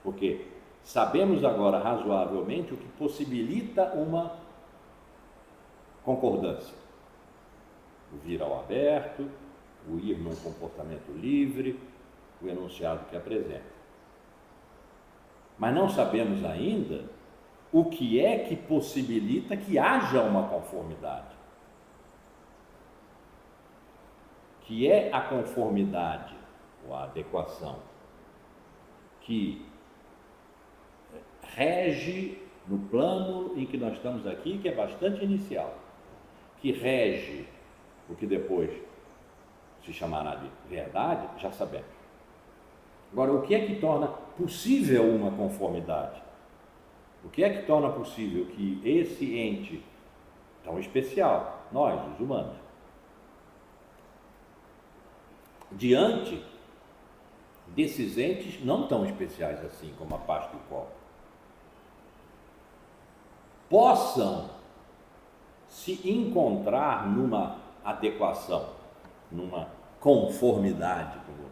porque sabemos agora razoavelmente o que possibilita uma concordância: o vir ao aberto, o ir num comportamento livre, o enunciado que apresenta. Mas não sabemos ainda o que é que possibilita que haja uma conformidade. Que é a conformidade, ou a adequação, que rege no plano em que nós estamos aqui, que é bastante inicial, que rege o que depois se chamará de verdade, já sabemos. Agora, o que é que torna possível uma conformidade? O que é que torna possível que esse ente tão especial, nós, os humanos, diante desses entes não tão especiais assim como a pasta e o copo, possam se encontrar numa adequação, numa conformidade, como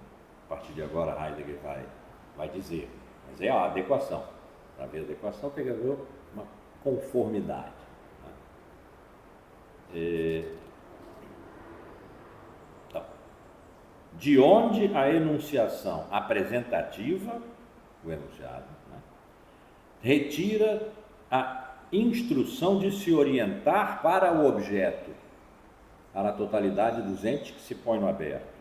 a partir de agora Heidegger vai dizer, mas é a adequação. Para haver adequação tem que haver uma conformidade, né? De onde a enunciação apresentativa, o enunciado, né, retira a instrução de se orientar para o objeto, para a totalidade dos entes que se põe no aberto,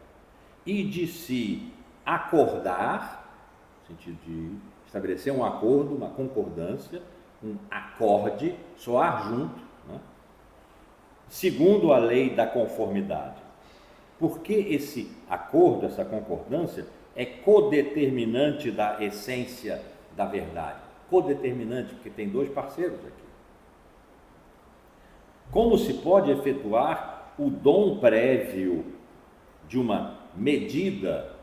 e de se acordar, no sentido de estabelecer um acordo, uma concordância, um acorde, soar junto, né, segundo a lei da conformidade. Porque esse acordo, essa concordância, é codeterminante da essência da verdade. Codeterminante, porque tem dois parceiros aqui. Como se pode efetuar o dom prévio de uma medida?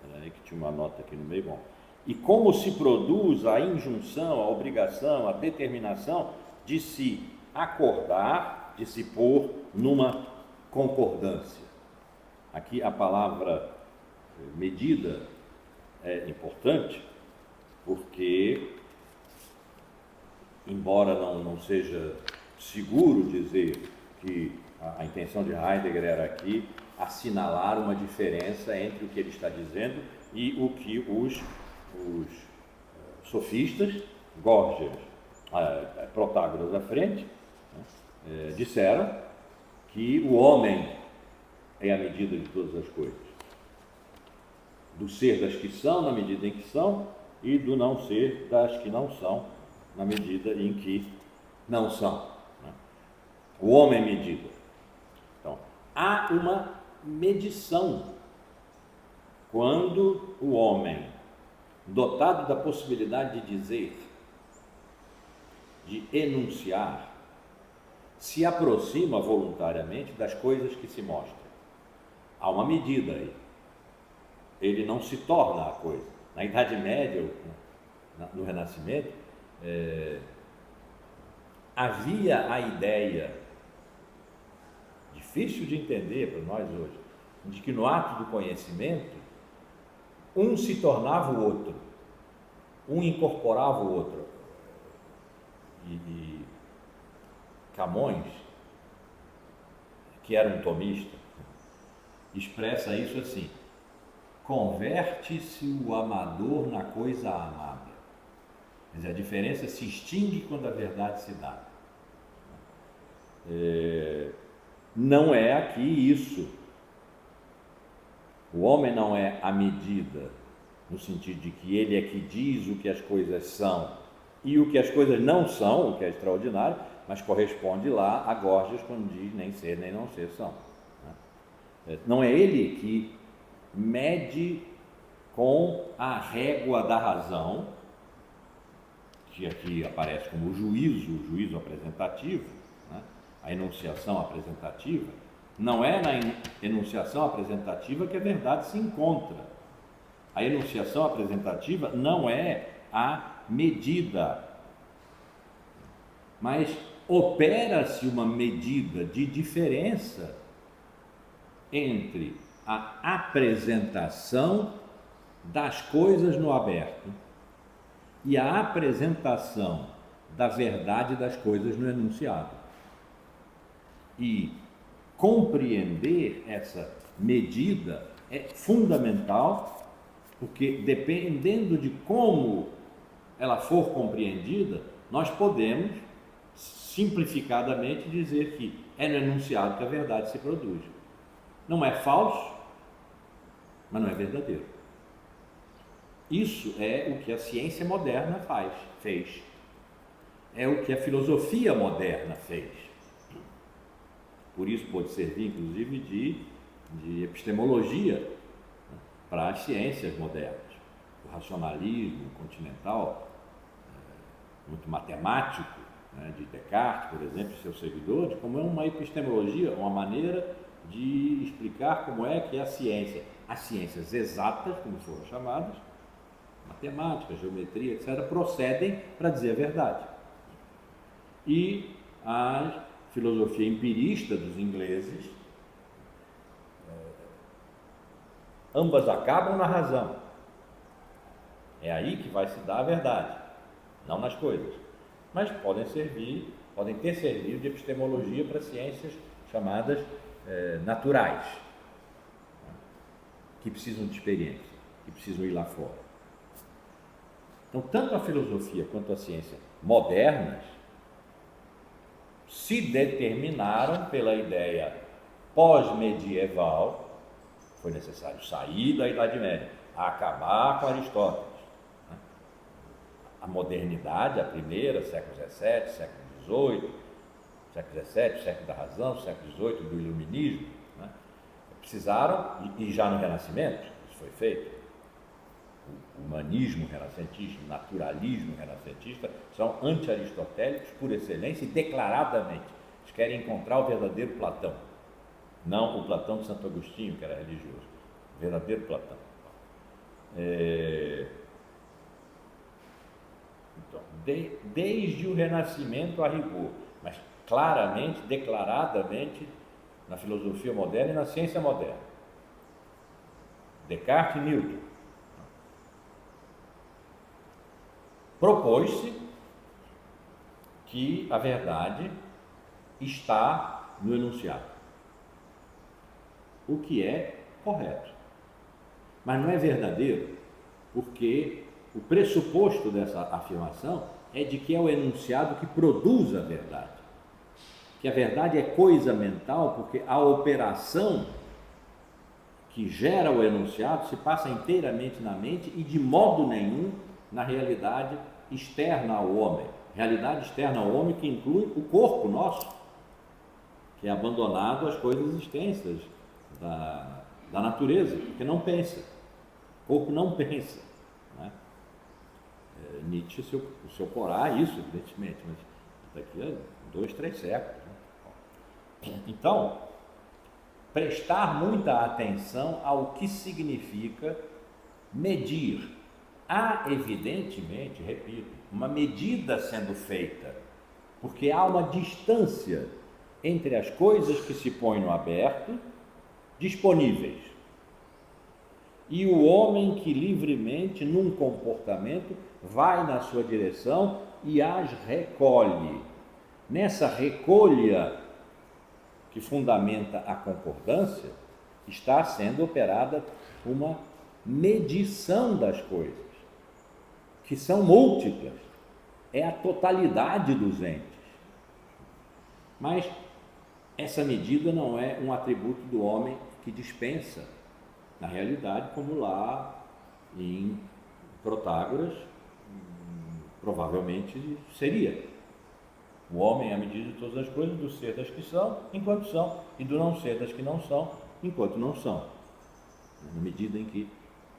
Peraí que tinha uma nota aqui no meio, bom. E como se produz a injunção, a obrigação, a determinação de se acordar, de se pôr numa concordância. Aqui a palavra medida é importante, porque, embora não seja seguro dizer que a intenção de Heidegger era aqui assinalar uma diferença entre o que ele está dizendo e o que os sofistas, Gorgias, Protágoras à frente, disseram que o homem é a medida de todas as coisas, do ser das que são na medida em que são e do não ser das que não são na medida em que não são. O homem é medida. Então, há uma medição quando o homem, dotado da possibilidade de dizer, de enunciar, se aproxima voluntariamente das coisas que se mostram. Há uma medida aí. Ele não se torna a coisa. Na Idade Média, no Renascimento, havia a ideia, difícil de entender para nós hoje, de que no ato do conhecimento, um se tornava o outro, um incorporava o outro. E Camões, que era um tomista, expressa isso assim: converte-se o amador na coisa amada. Quer dizer, a diferença se extingue quando a verdade se dá. Não é aqui isso. O homem não é a medida, no sentido de que ele é que diz o que as coisas são e o que as coisas não são, o que é extraordinário, mas corresponde lá a Gorgias quando diz nem ser nem não ser são. Não é ele que mede com a régua da razão, que aqui aparece como o juízo apresentativo, a enunciação apresentativa. Não é na enunciação apresentativa que a verdade se encontra. A enunciação apresentativa não é a medida, mas opera-se uma medida de diferença entre a apresentação das coisas no aberto e a apresentação da verdade das coisas no enunciado. E compreender essa medida é fundamental, porque dependendo de como ela for compreendida, nós podemos simplificadamente dizer que é no enunciado que a verdade se produz. Não é falso, mas não é verdadeiro. Isso é o que a ciência moderna fez. É o que a filosofia moderna fez. Por isso pode servir, inclusive, de epistemologia para as ciências modernas. O racionalismo continental, muito matemático, de Descartes, por exemplo, seus seguidores, como é uma epistemologia, uma maneira de explicar como é que a ciência, as ciências exatas, como foram chamadas, matemática, geometria, etc., procedem para dizer a verdade. E a filosofia empirista dos ingleses, ambas acabam na razão. É aí que vai se dar a verdade, não nas coisas. Mas podem ter servido de epistemologia para ciências chamadas naturais, que precisam de experiência, que precisam ir lá fora. Então, tanto a filosofia quanto a ciência modernas se determinaram pela ideia pós-medieval. Foi necessário sair da Idade Média, acabar com Aristóteles. A modernidade, a primeira, século XVII, século XVIII, século XVII, século da razão, século XVIII, do iluminismo, precisaram, e já no Renascimento, isso foi feito. O humanismo renascentista, o naturalismo renascentista são anti-aristotélicos por excelência e declaradamente. Eles querem encontrar o verdadeiro Platão, não o Platão de Santo Agostinho, que era religioso, o verdadeiro Platão. Então, desde o Renascimento a rigor, mas claramente, declaradamente, na filosofia moderna e na ciência moderna. Descartes e Newton. Propôs-se que a verdade está no enunciado, o que é correto. Mas não é verdadeiro, porque o pressuposto dessa afirmação é de que é o enunciado que produz a verdade. Que a verdade é coisa mental, porque a operação que gera o enunciado se passa inteiramente na mente e de modo nenhum na realidade externa ao homem. Realidade externa ao homem que inclui o corpo nosso, que é abandonado às coisas extensas da natureza, porque não pensa. O corpo não pensa. Né? Nietzsche se oporá a isso, evidentemente, mas daqui a 2, 3 séculos. Né? Então, prestar muita atenção ao que significa medir. Há, evidentemente, repito, uma medida sendo feita, porque há uma distância entre as coisas que se põem no aberto, disponíveis, e o homem que livremente, num comportamento, vai na sua direção e as recolhe. Nessa recolha que fundamenta a concordância, está sendo operada uma medição das coisas, que são múltiplas, é a totalidade dos entes. Mas essa medida não é um atributo do homem que dispensa, na realidade, como lá em Protágoras, provavelmente seria. O homem é a medida de todas as coisas, do ser das que são, enquanto são, e do não ser das que não são, enquanto não são. Na medida em que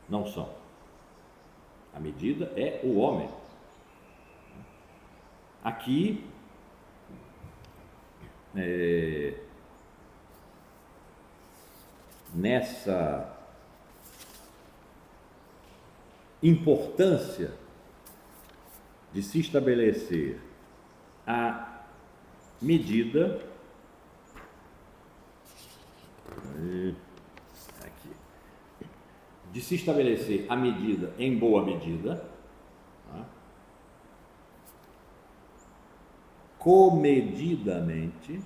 não são. A medida é o homem. Aqui, nessa importância de se estabelecer a medida, aqui, de se estabelecer a medida em boa medida, tá? Comedidamente,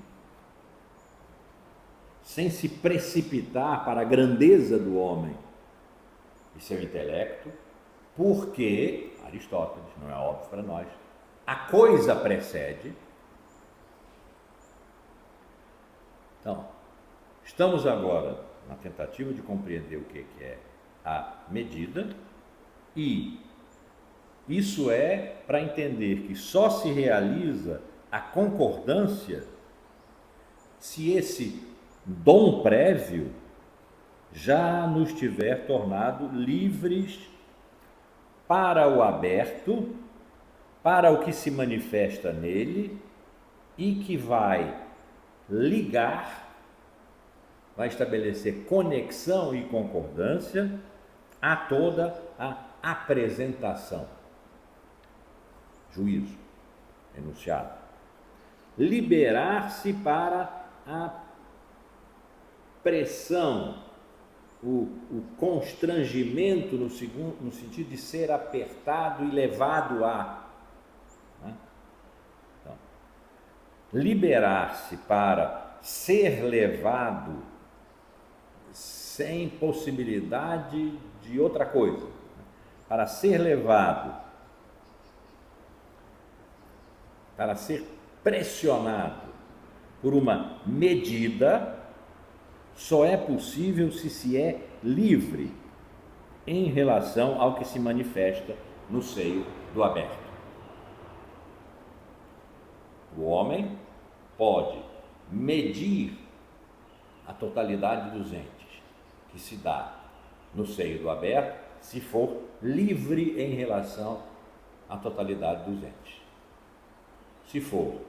sem se precipitar para a grandeza do homem e seu intelecto, porque, Aristóteles, não é óbvio para nós, a coisa precede. Então, estamos agora na tentativa de compreender o que é a medida, e isso é para entender que só se realiza a concordância se esse dom prévio já nos tiver tornado livres para o aberto, para o que se manifesta nele e que vai ligar, vai estabelecer conexão e concordância a toda a apresentação, juízo, enunciado. Liberar-se para a pressão, o constrangimento no sentido de ser apertado e levado a. Né? Então, liberar-se para ser levado sem possibilidade de outra coisa, para ser levado, para ser pressionado por uma medida, só é possível se se é livre em relação ao que se manifesta no seio do aberto. O homem pode medir a totalidade dos entes que se dá no seio do aberto, se for livre em relação à totalidade dos entes. Se for,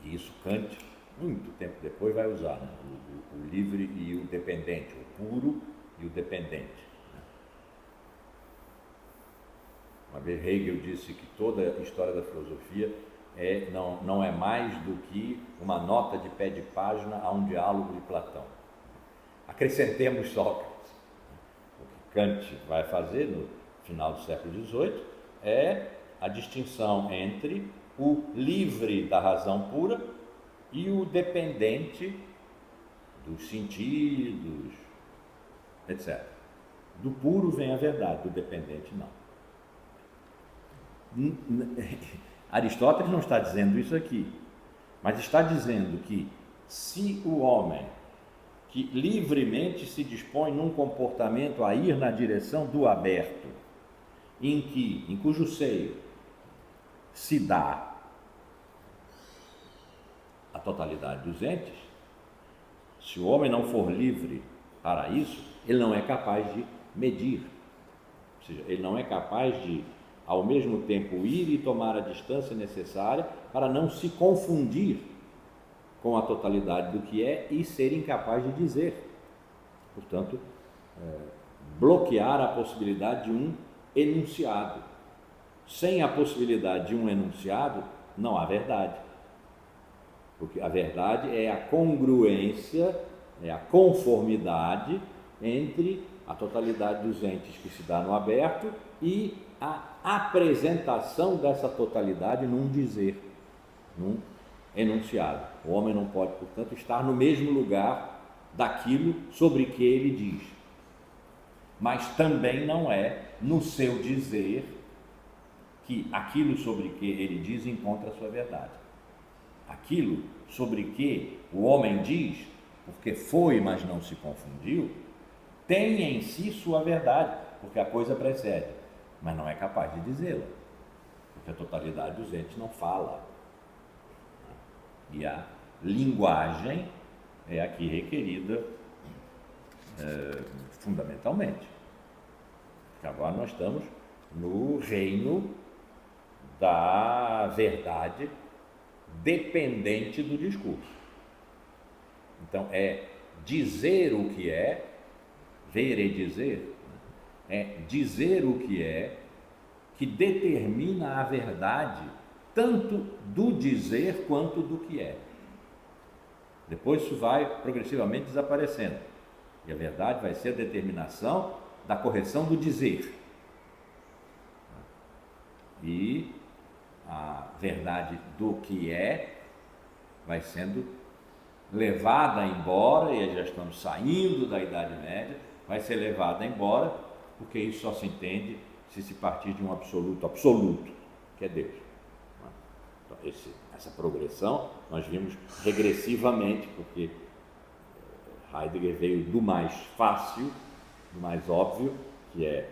e isso Kant, muito tempo depois, vai usar, né? o livre e o dependente, o puro e o dependente. Né? Uma vez Hegel disse que toda a história da filosofia não é mais do que uma nota de pé de página a um diálogo de Platão. Acrescentemos Sócrates. O que Kant vai fazer no final do século XVIII é a distinção entre o livre da razão pura e o dependente dos sentidos, etc. Do puro vem a verdade, do dependente não. Aristóteles não está dizendo isso aqui, mas está dizendo que se o homem que livremente se dispõe num comportamento a ir na direção do aberto, em cujo seio se dá a totalidade dos entes, se o homem não for livre para isso, ele não é capaz de medir, ou seja, ele não é capaz de, ao mesmo tempo, ir e tomar a distância necessária para não se confundir com a totalidade do que é e ser incapaz de dizer. Portanto, bloquear a possibilidade de um enunciado. Sem a possibilidade de um enunciado, não há verdade. Porque a verdade é a congruência, é a conformidade entre a totalidade dos entes que se dá no aberto e a apresentação dessa totalidade num dizer, num enunciado. O homem não pode, portanto, estar no mesmo lugar daquilo sobre que ele diz. Mas também não é no seu dizer que aquilo sobre que ele diz encontra a sua verdade. Aquilo sobre que o homem diz, porque foi, mas não se confundiu, tem em si sua verdade, porque a coisa precede, mas não é capaz de dizê-la, porque a totalidade dos entes não fala. E a linguagem é aqui requerida fundamentalmente. Porque agora nós estamos no reino da verdade dependente do discurso. Então, é dizer o que é, ver e dizer, é dizer o que é, que determina a verdade tanto do dizer quanto do que é. Depois isso vai progressivamente desaparecendo. E a verdade vai ser a determinação da correção do dizer. E a verdade do que é vai sendo levada embora, e já estamos saindo da Idade Média, vai ser levada embora, porque isso só se entende se partir de um absoluto, que é Deus. Então, essa progressão nós vimos regressivamente, porque Heidegger veio do mais fácil, do mais óbvio, que é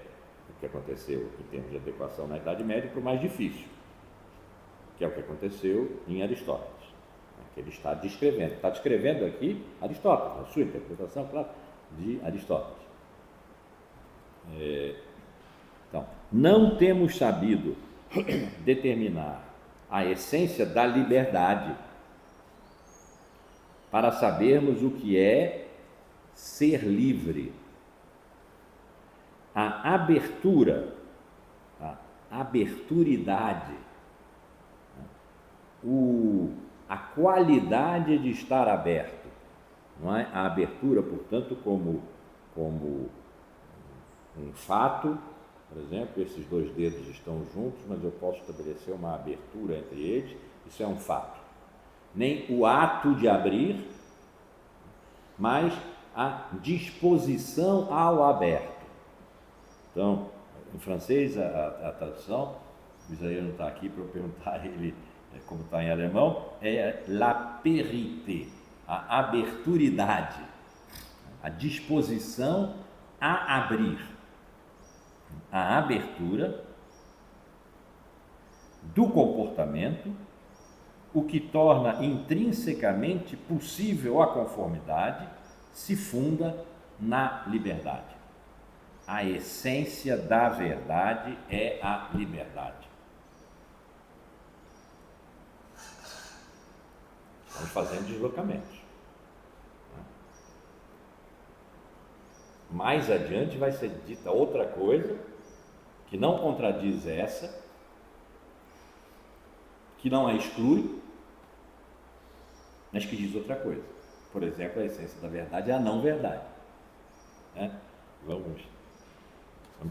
o que aconteceu em termos de adequação na Idade Média, para o mais difícil, que é o que aconteceu em Aristóteles, que ele está descrevendo aqui Aristóteles, a sua interpretação, claro, de Aristóteles. Então, não temos sabido determinar a essência da liberdade para sabermos o que é ser livre. A abertura, a aberturidade, a qualidade de estar aberto, não é? A abertura, portanto, como um fato, por exemplo, esses dois dedos estão juntos, mas eu posso estabelecer uma abertura entre eles, isso é um fato. Nem o ato de abrir, mas a disposição ao aberto. Então, em francês, a tradução, o Isaías não está aqui para eu perguntar a ele como está em alemão, é la périté, a aberturidade, a disposição a abrir, a abertura do comportamento, o que torna intrinsecamente possível a conformidade, se funda na liberdade. A essência da verdade é a liberdade. Estamos fazendo deslocamentos. Mais adiante vai ser dita outra coisa que não contradiz essa, que não a exclui, mas que diz outra coisa. Por exemplo, a essência da verdade é a não verdade. Vamos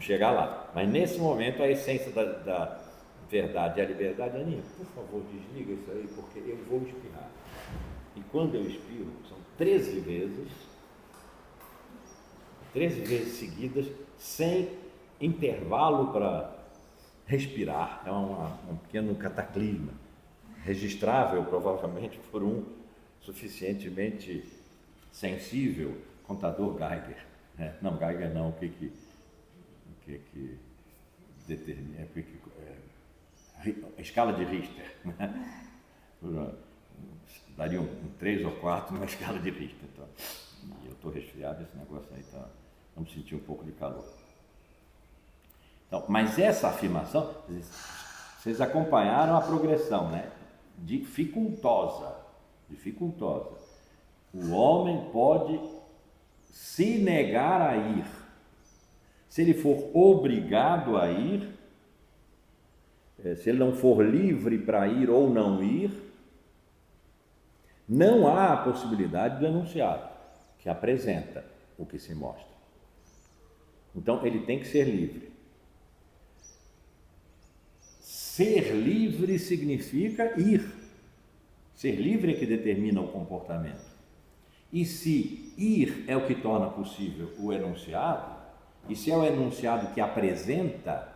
chegar lá. Mas nesse momento a essência da verdade é a liberdade. Aninha, por favor, desliga isso aí, porque eu vou espirrar. E quando eu espirro, são 13 vezes seguidas, sem intervalo para respirar. É um pequeno cataclisma, registrável provavelmente por um suficientemente sensível contador Geiger. Não, Geiger não, o que determina, a escala de Richter, né? Daria um 3 ou 4 numa escala de Richter. Então. E eu estou resfriado, esse negócio aí está... Vamos sentir um pouco de calor. Então, mas essa afirmação, vocês acompanharam a progressão, né? Dificultosa. O homem pode se negar a ir. Se ele for obrigado a ir, se ele não for livre para ir ou não ir, não há a possibilidade do enunciado, que apresenta o que se mostra. Então, ele tem que ser livre. Ser livre significa ir. Ser livre é que determina o comportamento. E se ir é o que torna possível o enunciado, e se é o enunciado que apresenta,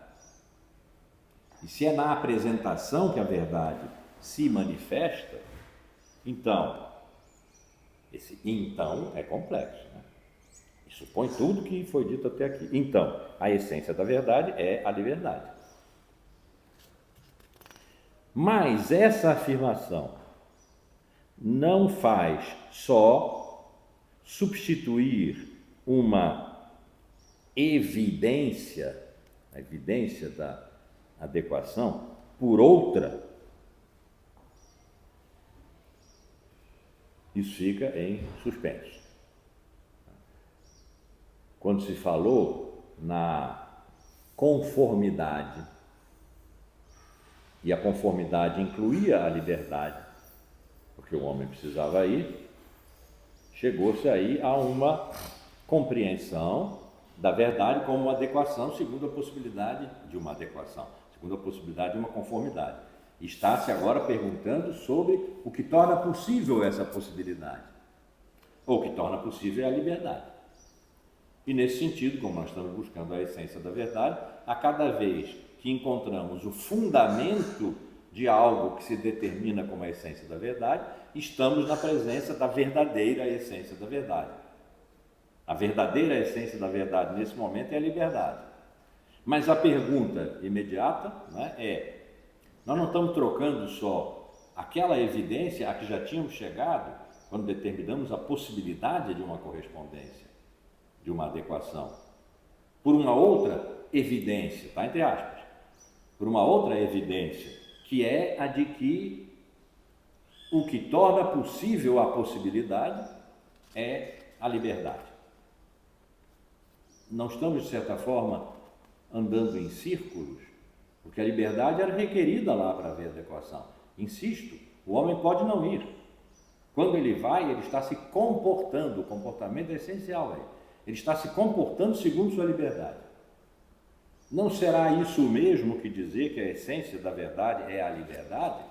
e se é na apresentação que a verdade se manifesta, então, esse então é complexo, né? E supõe tudo que foi dito até aqui. Então, a essência da verdade é a liberdade. Mas essa afirmação não faz só substituir uma evidência, a evidência da adequação, por outra. Isso fica em suspenso. Quando se falou na conformidade, e a conformidade incluía a liberdade, porque o homem precisava ir, chegou-se aí a uma compreensão da verdade como uma adequação, segundo a possibilidade de uma adequação, segundo a possibilidade de uma conformidade. Está-se agora perguntando sobre o que torna possível essa possibilidade, ou o que torna possível a liberdade. E nesse sentido, como nós estamos buscando a essência da verdade, a cada vez que encontramos o fundamento de algo que se determina como a essência da verdade, estamos na presença da verdadeira essência da verdade. A verdadeira essência da verdade nesse momento é a liberdade. Mas a pergunta imediata, né, é: nós não estamos trocando só aquela evidência a que já tínhamos chegado quando determinamos a possibilidade de uma correspondência, de uma adequação, por uma outra evidência, tá, entre aspas, por uma outra evidência, que é a de que o que torna possível a possibilidade é a liberdade. Não estamos, de certa forma, andando em círculos, porque a liberdade era requerida lá para haver adequação. Insisto, o homem pode não ir. Quando ele vai, ele está se comportando, o comportamento é essencial aí. Ele está se comportando segundo sua liberdade. Não será isso mesmo que dizer que a essência da verdade é a liberdade?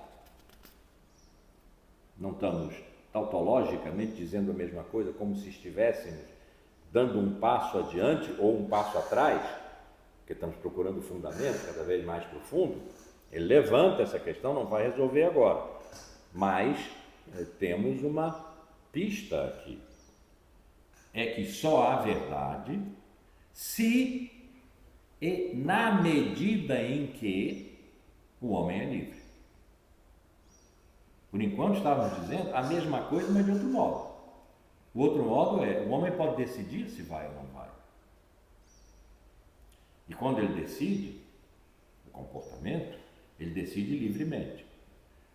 Não estamos tautologicamente dizendo a mesma coisa, como se estivéssemos dando um passo adiante ou um passo atrás, porque estamos procurando o fundamento cada vez mais profundo. Ele levanta essa questão, não vai resolver agora, mas temos uma pista aqui. É que só há verdade se e na medida em que o homem é livre. Por enquanto estávamos dizendo a mesma coisa, mas de outro modo. O outro modo é: o homem pode decidir se vai ou não vai. E quando ele decide, o comportamento, ele decide livremente.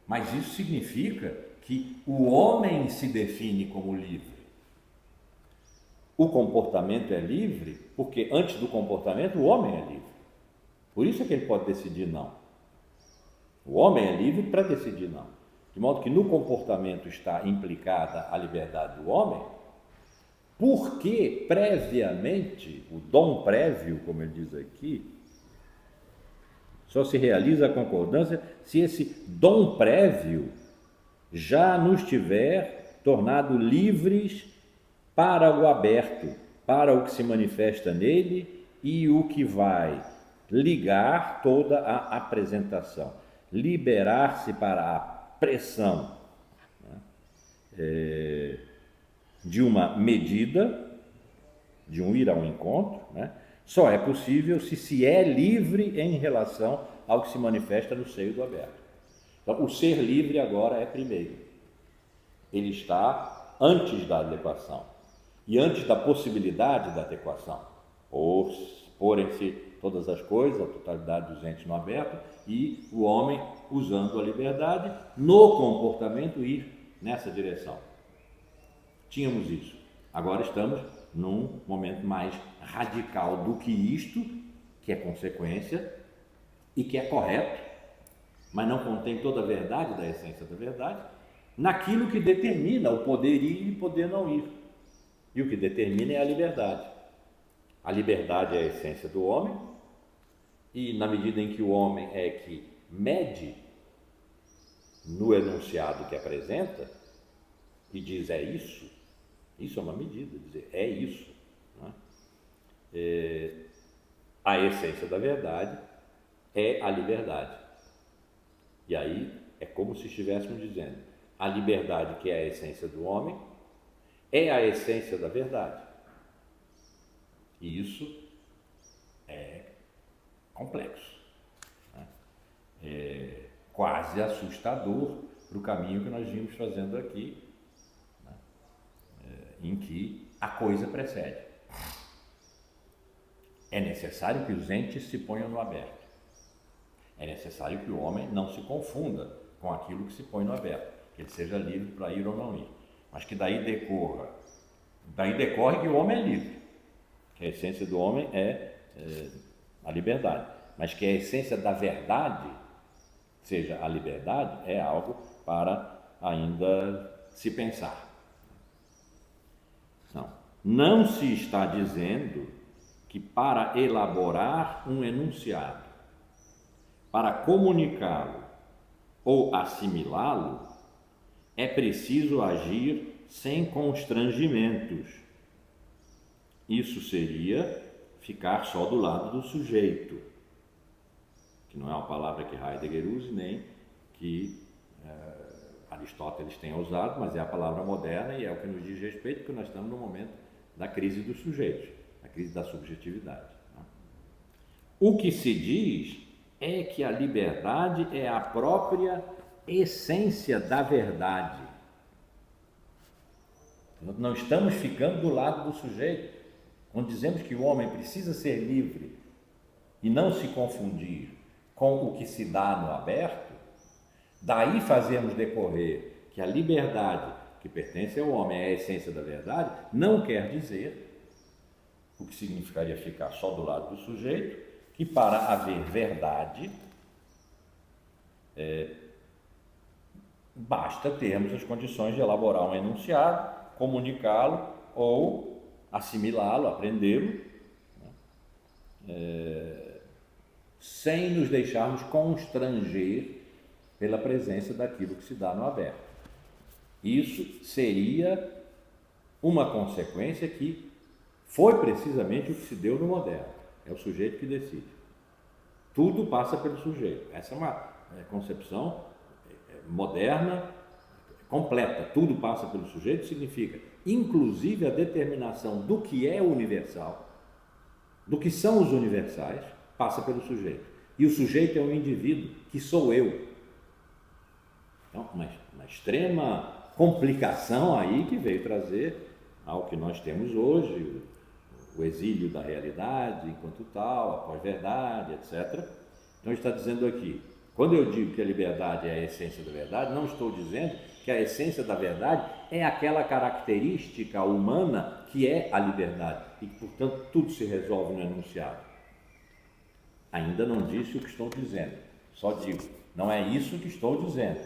Mas isso significa que o homem se define como livre. O comportamento é livre porque antes do comportamento o homem é livre. Por isso é que ele pode decidir não. O homem é livre para decidir não. De modo que no comportamento está implicada a liberdade do homem, porque previamente, o dom prévio, como ele diz aqui, só se realiza a concordância se esse dom prévio já nos tiver tornado livres para o aberto, para o que se manifesta nele e o que vai ligar toda a apresentação, liberar-se para a pressão, né, de uma medida, de um ir ao encontro, né, só é possível se é livre em relação ao que se manifesta no seio do aberto. Então, o ser livre agora é primeiro. Ele está antes da adequação e antes da possibilidade da adequação. Porem-se todas as coisas, a totalidade dos entes no aberto, e o homem usando a liberdade no comportamento ir nessa direção. Tínhamos isso. Agora estamos num momento mais radical do que isto, que é consequência e que é correto, mas não contém toda a verdade da essência da verdade, naquilo que determina o poder ir e poder não ir. E o que determina é a liberdade. A liberdade é a essência do homem, e na medida em que o homem é que mede no enunciado que apresenta e diz é isso é uma medida, dizer é isso, né? A essência da verdade é a liberdade. E aí é como se estivéssemos dizendo, a liberdade, que é a essência do homem, é a essência da verdade. E isso é complexo, né? É quase assustador para o caminho que nós vimos fazendo aqui, né? Em que a coisa precede. É necessário que os entes se ponham no aberto. É necessário que o homem não se confunda com aquilo que se põe no aberto, que ele seja livre para ir ou não ir, mas que daí decorre que o homem é livre, que a essência do homem é a liberdade, mas que a essência da verdade seja a liberdade é algo para ainda se pensar. Não se está dizendo que para elaborar um enunciado, para comunicá-lo ou assimilá-lo, é preciso agir sem constrangimentos. Isso seria ficar só do lado do sujeito, que não é uma palavra que Heidegger use, nem que Aristóteles tenha usado, mas é a palavra moderna e é o que nos diz respeito, porque nós estamos no momento da crise dos sujeitos, da crise da subjetividade, né? O que se diz é que a liberdade é a própria essência da verdade. Não estamos ficando do lado do sujeito. Quando dizemos que o homem precisa ser livre e não se confundir com o que se dá no aberto, daí fazemos decorrer que a liberdade que pertence ao homem é a essência da verdade, não quer dizer, o que significaria ficar só do lado do sujeito, que para haver verdade, basta termos as condições de elaborar um enunciado, comunicá-lo ou assimilá-lo, aprendê-lo, né? Sem nos deixarmos constranger pela presença daquilo que se dá no aberto. Isso seria uma consequência que foi precisamente o que se deu no moderno. É o sujeito que decide. Tudo passa pelo sujeito. Essa é uma concepção moderna, completa. Tudo passa pelo sujeito significa, inclusive, a determinação do que é universal, do que são os universais, passa pelo sujeito. E o sujeito é um indivíduo, que sou eu. Então, uma extrema complicação aí que veio trazer ao que nós temos hoje, o exílio da realidade enquanto tal, a pós-verdade, etc. Então está dizendo aqui, quando eu digo que a liberdade é a essência da verdade, não estou dizendo que a essência da verdade é aquela característica humana que é a liberdade e que, portanto, tudo se resolve no enunciado. Ainda não disse o que estou dizendo, só digo, não é isso que estou dizendo,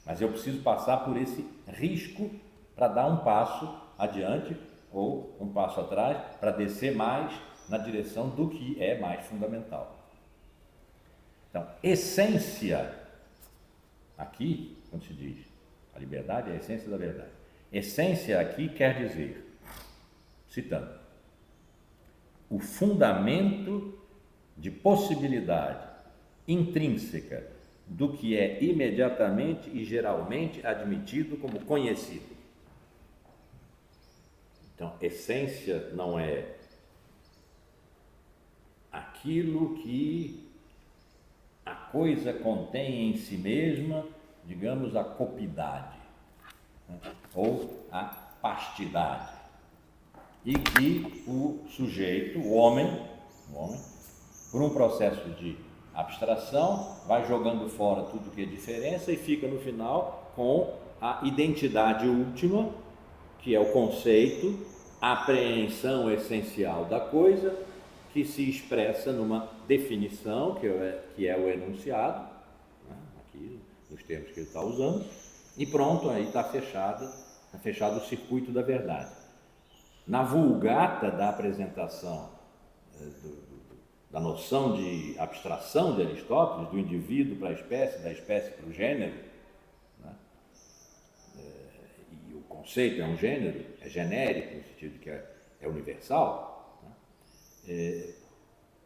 mas eu preciso passar por esse risco para dar um passo adiante ou um passo atrás, para descer mais na direção do que é mais fundamental. Então, essência, aqui, quando se diz a liberdade é a essência da verdade, essência aqui quer dizer, citando, o fundamento de possibilidade intrínseca do que é imediatamente e geralmente admitido como conhecido. Então, essência não é aquilo que a coisa contém em si mesma, digamos, a copidade, né? Ou a pastidade, e que o sujeito, o homem, por um processo de abstração, vai jogando fora tudo que é diferença e fica no final com a identidade última, que é o conceito, a apreensão essencial da coisa, que se expressa numa definição, que é o enunciado, né, aqui nos termos que ele está usando, e pronto, aí está fechado o circuito da verdade. Na vulgata da apresentação da noção de abstração de Aristóteles, do indivíduo para a espécie, da espécie para o gênero, né? E o conceito é um gênero, é genérico, no sentido de que é universal, né?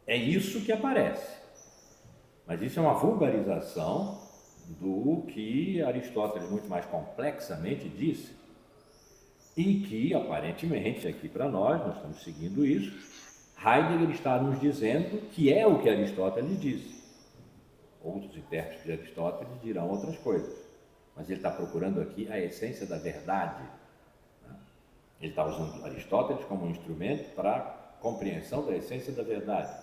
É isso que aparece. Mas isso é uma vulgarização do que Aristóteles muito mais complexamente disse, e que, aparentemente, aqui para nós estamos seguindo isso, Heidegger está nos dizendo que é o que Aristóteles disse. Outros intérpretes de Aristóteles dirão outras coisas, mas ele está procurando aqui a essência da verdade, né? Ele está usando Aristóteles como um instrumento para a compreensão da essência da verdade.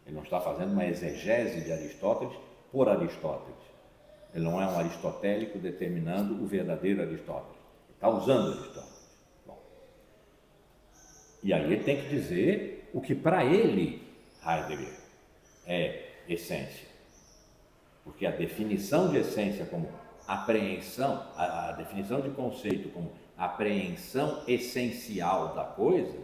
Ele não está fazendo uma exegese de Aristóteles por Aristóteles. Ele não é um aristotélico determinando o verdadeiro Aristóteles. Ele está usando Aristóteles. Bom. E aí ele tem que dizer o que para ele, Heidegger, é essência. Porque a definição de essência como apreensão, a definição de conceito como apreensão essencial da coisa,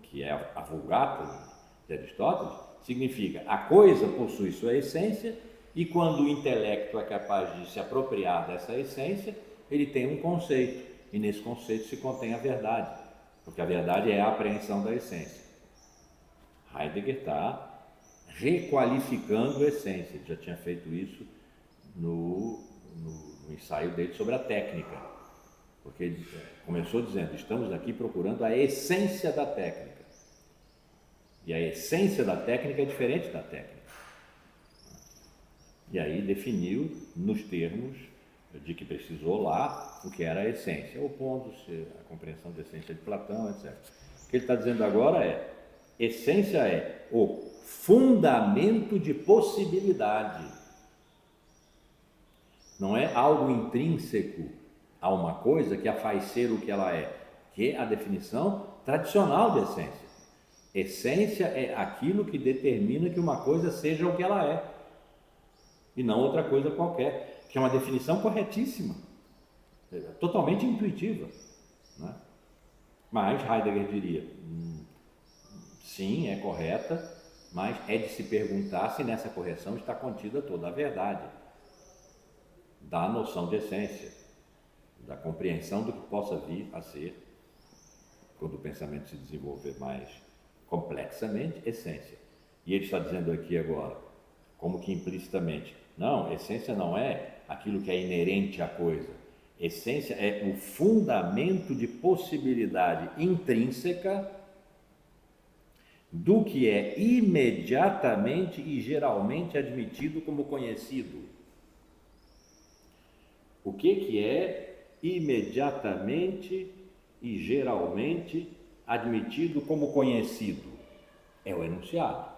que é a vulgata de Aristóteles, significa a coisa possui sua essência e quando o intelecto é capaz de se apropriar dessa essência, ele tem um conceito e nesse conceito se contém a verdade. Porque a verdade é a apreensão da essência. Heidegger está requalificando a essência. Ele já tinha feito isso no ensaio dele sobre a técnica. Porque ele começou dizendo, estamos aqui procurando a essência da técnica. E a essência da técnica é diferente da técnica. E aí definiu nos termos de que precisou lá o que era a essência, opondo-se à compreensão da essência de Platão, etc. O que ele está dizendo agora é, essência é o fundamento de possibilidade. Não é algo intrínseco a uma coisa que a faz ser o que ela é, que é a definição tradicional de essência. Essência é aquilo que determina que uma coisa seja o que ela é, e não outra coisa qualquer. Que é uma definição corretíssima, totalmente intuitiva, né? Mas Heidegger diria, sim, é correta, mas é de se perguntar se nessa correção está contida toda a verdade da noção de essência, da compreensão do que possa vir a ser, quando o pensamento se desenvolver mais complexamente, essência. E ele está dizendo aqui agora, como que implicitamente, não, essência não é aquilo que é inerente à coisa. Essência é o fundamento de possibilidade intrínseca do que é imediatamente e geralmente admitido como conhecido. O que é imediatamente e geralmente admitido como conhecido? É o enunciado.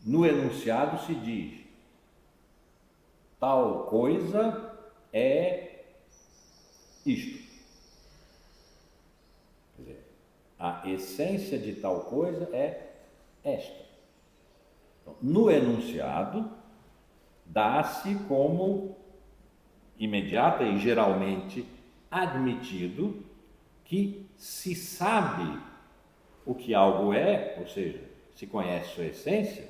No enunciado se diz, tal coisa é isto. Quer dizer, a essência de tal coisa é esta. Então, no enunciado, dá-se como imediata e geralmente admitido que se sabe o que algo é, ou seja, se conhece sua essência,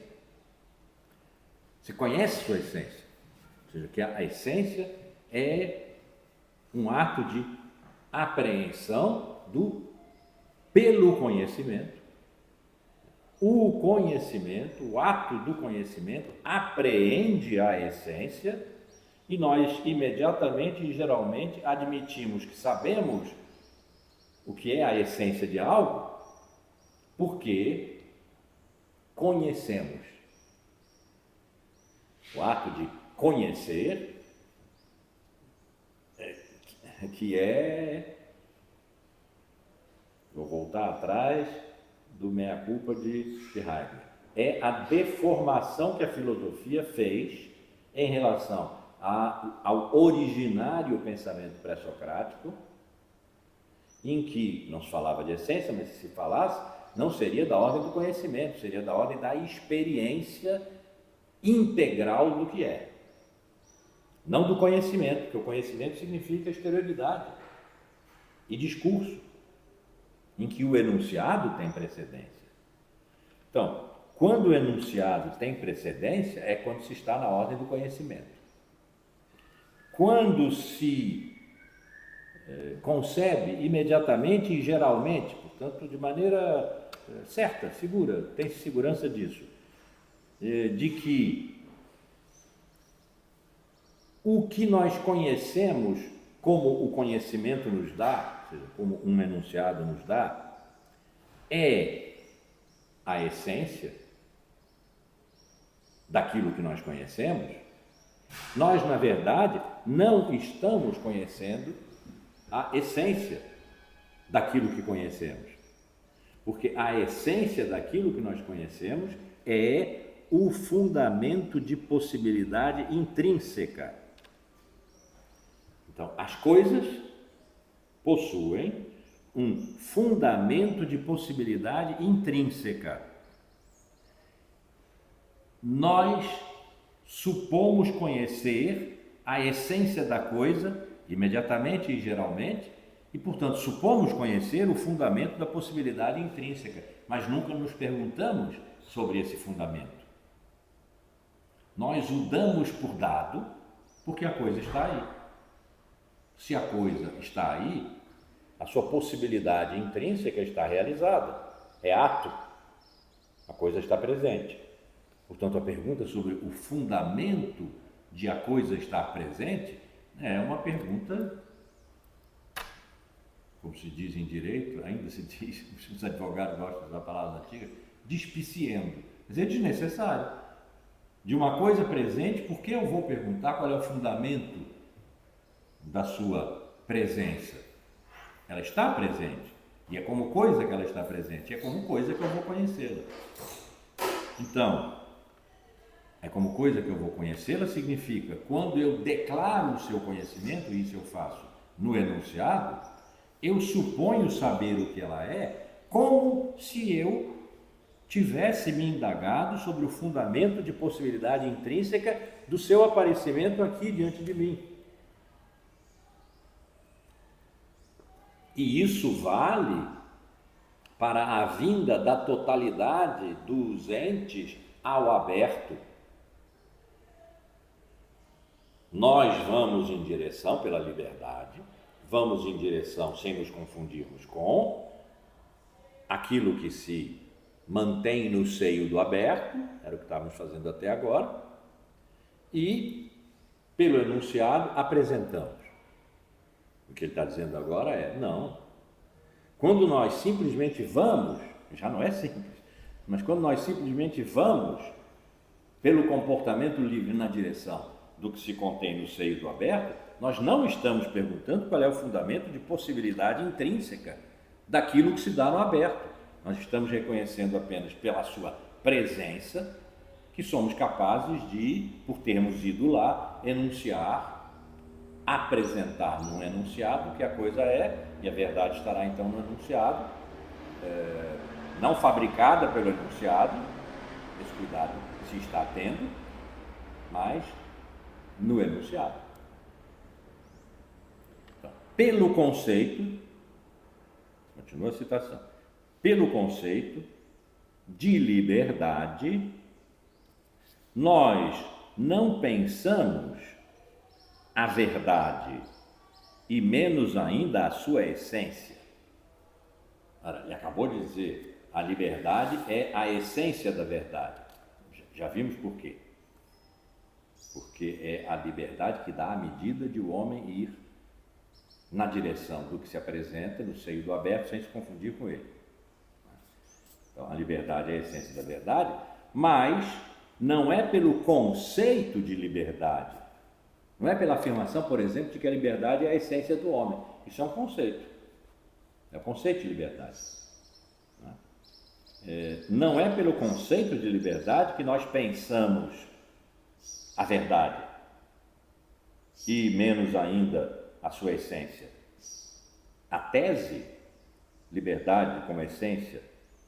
ou seja, que a essência é um ato de apreensão do pelo conhecimento. O conhecimento, o ato do conhecimento, apreende a essência e nós imediatamente e geralmente admitimos que sabemos o que é a essência de algo porque conhecemos. O ato de conhecer, vou voltar atrás do meia-culpa de Heidegger, é a deformação que a filosofia fez em relação ao originário pensamento pré-socrático, em que não se falava de essência, mas se falasse, não seria da ordem do conhecimento, seria da ordem da experiência integral do que é. Não do conhecimento, porque o conhecimento significa exterioridade e discurso, em que o enunciado tem precedência. Então, quando o enunciado tem precedência, é quando se está na ordem do conhecimento. Quando se concebe imediatamente e geralmente, portanto, de maneira certa, segura, tem segurança disso, de que o que nós conhecemos como o conhecimento nos dá, ou seja, como um enunciado nos dá, é a essência daquilo que nós conhecemos. Nós, na verdade, não estamos conhecendo a essência daquilo que conhecemos, porque a essência daquilo que nós conhecemos é o fundamento de possibilidade intrínseca. Então, as coisas possuem um fundamento de possibilidade intrínseca. Nós supomos conhecer a essência da coisa imediatamente e geralmente, e, portanto, supomos conhecer o fundamento da possibilidade intrínseca, mas nunca nos perguntamos sobre esse fundamento. Nós o damos por dado porque a coisa está aí. Se a coisa está aí, a sua possibilidade intrínseca está realizada, é ato, a coisa está presente. Portanto, a pergunta sobre o fundamento de a coisa estar presente é uma pergunta, como se diz em direito, ainda se diz, os advogados gostam da palavra antiga, despiciendo, quer dizer, desnecessário. De uma coisa presente, por que eu vou perguntar qual é o fundamento da sua presença? Ela está presente, e é como coisa que ela está presente, e é como coisa que eu vou conhecê-la. Então, é como coisa que eu vou conhecê-la significa, quando eu declaro o seu conhecimento, e isso eu faço no enunciado, eu suponho saber o que ela é, como se eu tivesse me indagado sobre o fundamento de possibilidade intrínseca do seu aparecimento aqui diante de mim. E isso vale para a vinda da totalidade dos entes ao aberto. Nós vamos em direção pela liberdade, vamos em direção sem nos confundirmos com aquilo que se mantém no seio do aberto, era o que estávamos fazendo até agora, e pelo enunciado apresentamos. O que ele está dizendo agora é, não, quando nós simplesmente vamos, já não é simples, mas quando nós simplesmente vamos pelo comportamento livre na direção do que se contém no seio do aberto, nós não estamos perguntando qual é o fundamento de possibilidade intrínseca daquilo que se dá no aberto. Nós estamos reconhecendo apenas pela sua presença que somos capazes de, por termos ido lá, enunciar, apresentar num enunciado que a coisa é, e a verdade estará então no enunciado, não fabricada pelo enunciado, esse cuidado se está tendo, mas no enunciado. Então, pelo conceito, continua a citação, pelo conceito de liberdade, nós não pensamos a verdade e menos ainda a sua essência. Ora, ele acabou de dizer, a liberdade é a essência da verdade. Já vimos por quê. Porque é a liberdade que dá a medida de o homem ir na direção do que se apresenta no seio do aberto, sem se confundir com ele. Então, a liberdade é a essência da verdade, mas não é pelo conceito de liberdade. Não é pela afirmação, por exemplo, de que a liberdade é a essência do homem. Isso é um conceito. É o conceito de liberdade. Não é pelo conceito de liberdade que nós pensamos a verdade, e menos ainda a sua essência. A tese, liberdade como essência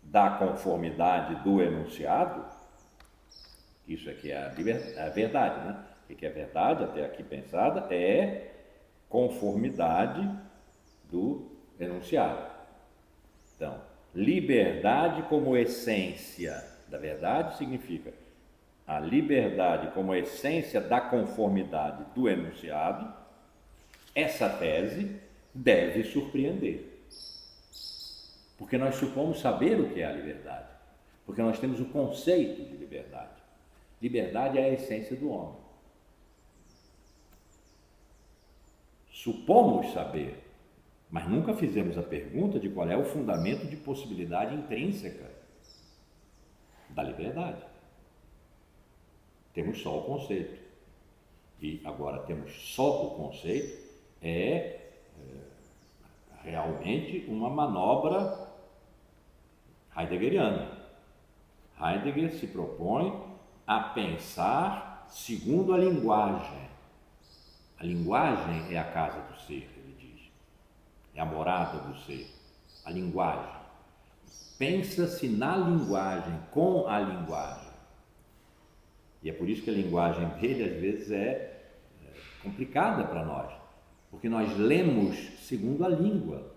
da conformidade do enunciado, isso aqui é a verdade, né? O que é verdade, até aqui pensada, é conformidade do enunciado. Então, liberdade como essência da verdade significa a liberdade como essência da conformidade do enunciado. Essa tese deve surpreender, porque nós supomos saber o que é a liberdade, porque nós temos o conceito de liberdade. Liberdade é a essência do homem. Supomos saber, mas nunca fizemos a pergunta de qual é o fundamento de possibilidade intrínseca da liberdade. Temos só o conceito. E agora temos só o conceito, realmente uma manobra heideggeriana. Heidegger se propõe a pensar segundo a linguagem. A linguagem é a casa do ser, ele diz. É a morada do ser. A linguagem. Pensa-se na linguagem, com a linguagem. E é por isso que a linguagem dele, às vezes, é complicada para nós. Porque nós lemos segundo a língua,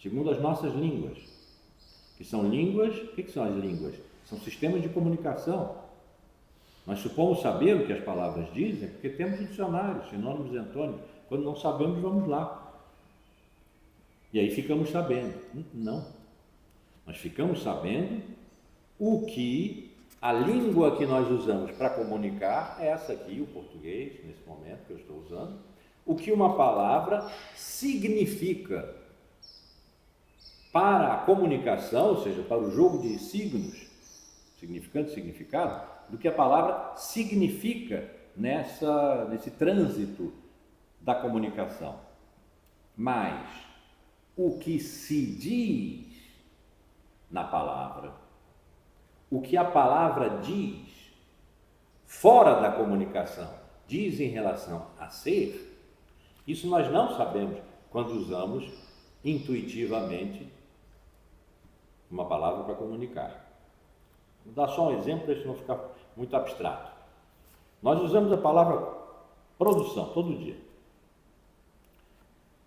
segundo as nossas línguas. Que são línguas, o que são as línguas? São sistemas de comunicação. Nós supomos saber o que as palavras dizem porque temos dicionários, sinônimos e antônimos. Quando não sabemos, vamos lá. E aí ficamos sabendo. Não. Nós ficamos sabendo o que a língua que nós usamos para comunicar é essa aqui, o português, nesse momento que eu estou usando. O que uma palavra significa para a comunicação, ou seja, para o jogo de signos, significante e significado, do que a palavra significa nesse trânsito da comunicação. Mas o que se diz na palavra, o que a palavra diz fora da comunicação, diz em relação a ser, isso nós não sabemos quando usamos intuitivamente uma palavra para comunicar. Vou dar só um exemplo para isso não ficar muito abstrato. Nós usamos a palavra produção todo dia.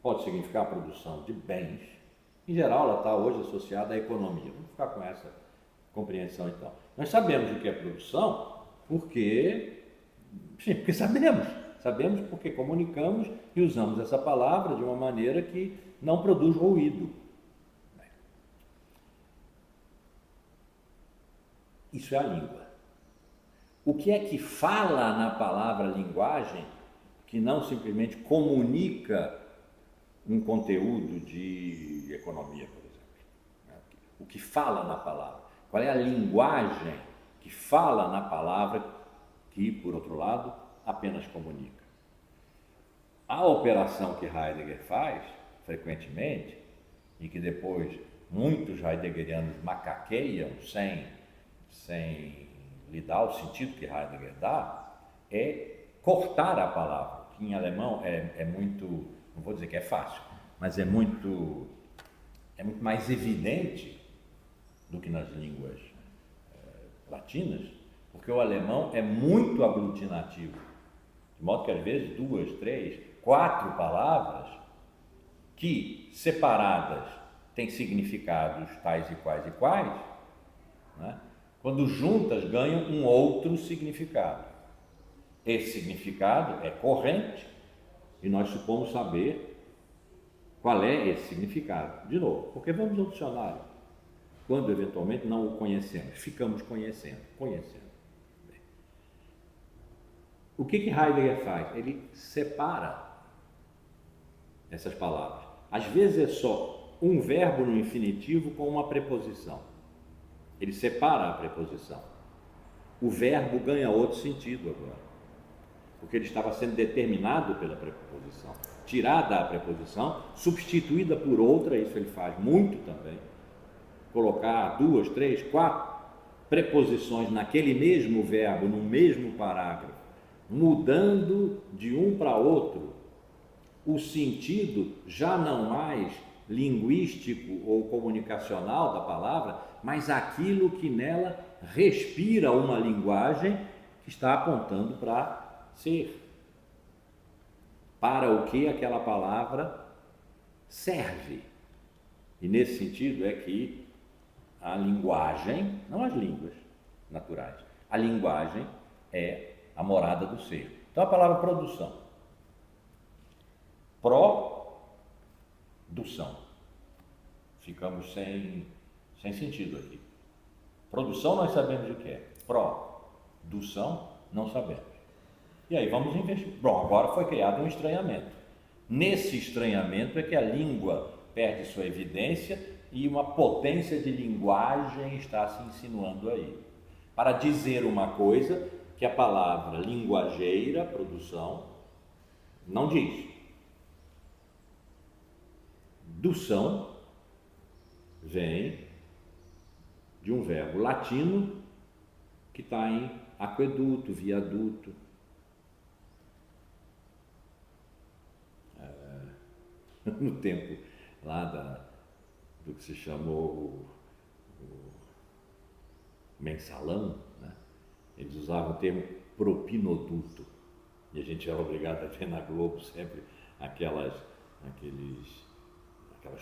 Pode significar a produção de bens. Em geral, ela está hoje associada à economia. Vamos ficar com essa compreensão, então. Nós sabemos o que é produção porque sabemos. Sabemos porque comunicamos e usamos essa palavra de uma maneira que não produz ruído. Isso é a língua. O que é que fala na palavra linguagem que não simplesmente comunica um conteúdo de economia, por exemplo? O que fala na palavra? Qual é a linguagem que fala na palavra que, por outro lado, apenas comunica? A operação que Heidegger faz, frequentemente, e que depois muitos heideggerianos macaqueiam sem lhe dar o sentido que Heidegger dá, é cortar a palavra, que em alemão é muito, não vou dizer que é fácil, mas é muito mais evidente do que nas línguas latinas, porque o alemão é muito aglutinativo, de modo que às vezes 2, 3, 4 palavras que separadas têm significados tais e quais, né? Quando juntas ganham um outro significado. Esse significado é corrente e nós supomos saber Qual é esse significado? De novo, porque vamos ao dicionário. Quando eventualmente não o conhecemos, ficamos conhecendo. O que Heidegger faz? Ele separa essas palavras. Às vezes é só um verbo no infinitivo com uma preposição. Ele separa a preposição. O verbo ganha outro sentido agora, porque ele estava sendo determinado pela preposição. Tirada a preposição, substituída por outra, isso ele faz muito também. Colocar 2, 3, 4 preposições naquele mesmo verbo, no mesmo parágrafo, mudando de um para outro, o sentido já não mais linguístico ou comunicacional da palavra, mas aquilo que nela respira uma linguagem que está apontando para ser. Para o que aquela palavra serve. E nesse sentido é que a linguagem, não as línguas naturais, a linguagem é a morada do ser. Então a palavra produção. Produção. Ficamos sem sentido aqui. Produção nós sabemos o que é. Produção não sabemos. E aí vamos investir. Bom, agora foi criado um estranhamento. Nesse estranhamento é que a língua perde sua evidência e uma potência de linguagem está se insinuando aí. Para dizer uma coisa que a palavra linguageira, produção, não diz. Dução vem de um verbo latino que está em aqueduto, viaduto. No tempo lá do que se chamou o mensalão, né? Eles usavam o termo propinoduto, e a gente era obrigado a ver na Globo sempre aquelas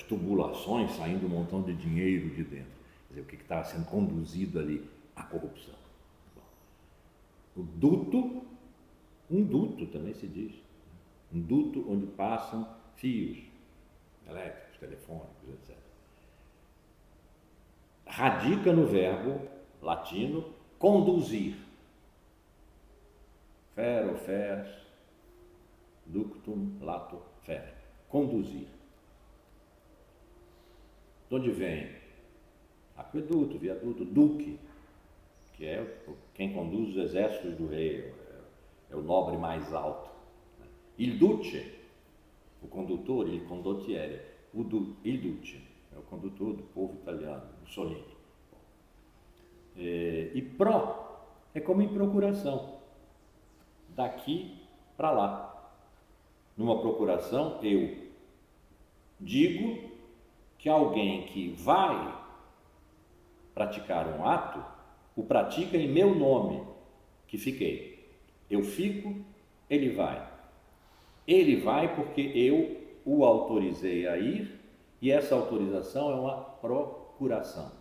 tubulações saindo um montão de dinheiro de dentro. Quer dizer, o que estava sendo conduzido ali? A corrupção. O duto, um duto também se diz, um duto onde passam fios elétricos, telefônicos, etc. Radica no verbo latino conduzir. Fero, fers, ductum, lato, fere. Conduzir. De onde vem? Aqueduto, viaduto, duque, que é quem conduz os exércitos do rei, é o nobre mais alto. Il duce, o condutor, il condottiere, il duce, é o condutor do povo italiano, Mussolini. E pro é como em procuração, daqui para lá. Numa procuração, eu digo que alguém que vai praticar um ato, o pratica em meu nome, que fiquei. Eu fico, ele vai. Ele vai porque eu o autorizei a ir, e essa autorização é uma procuração.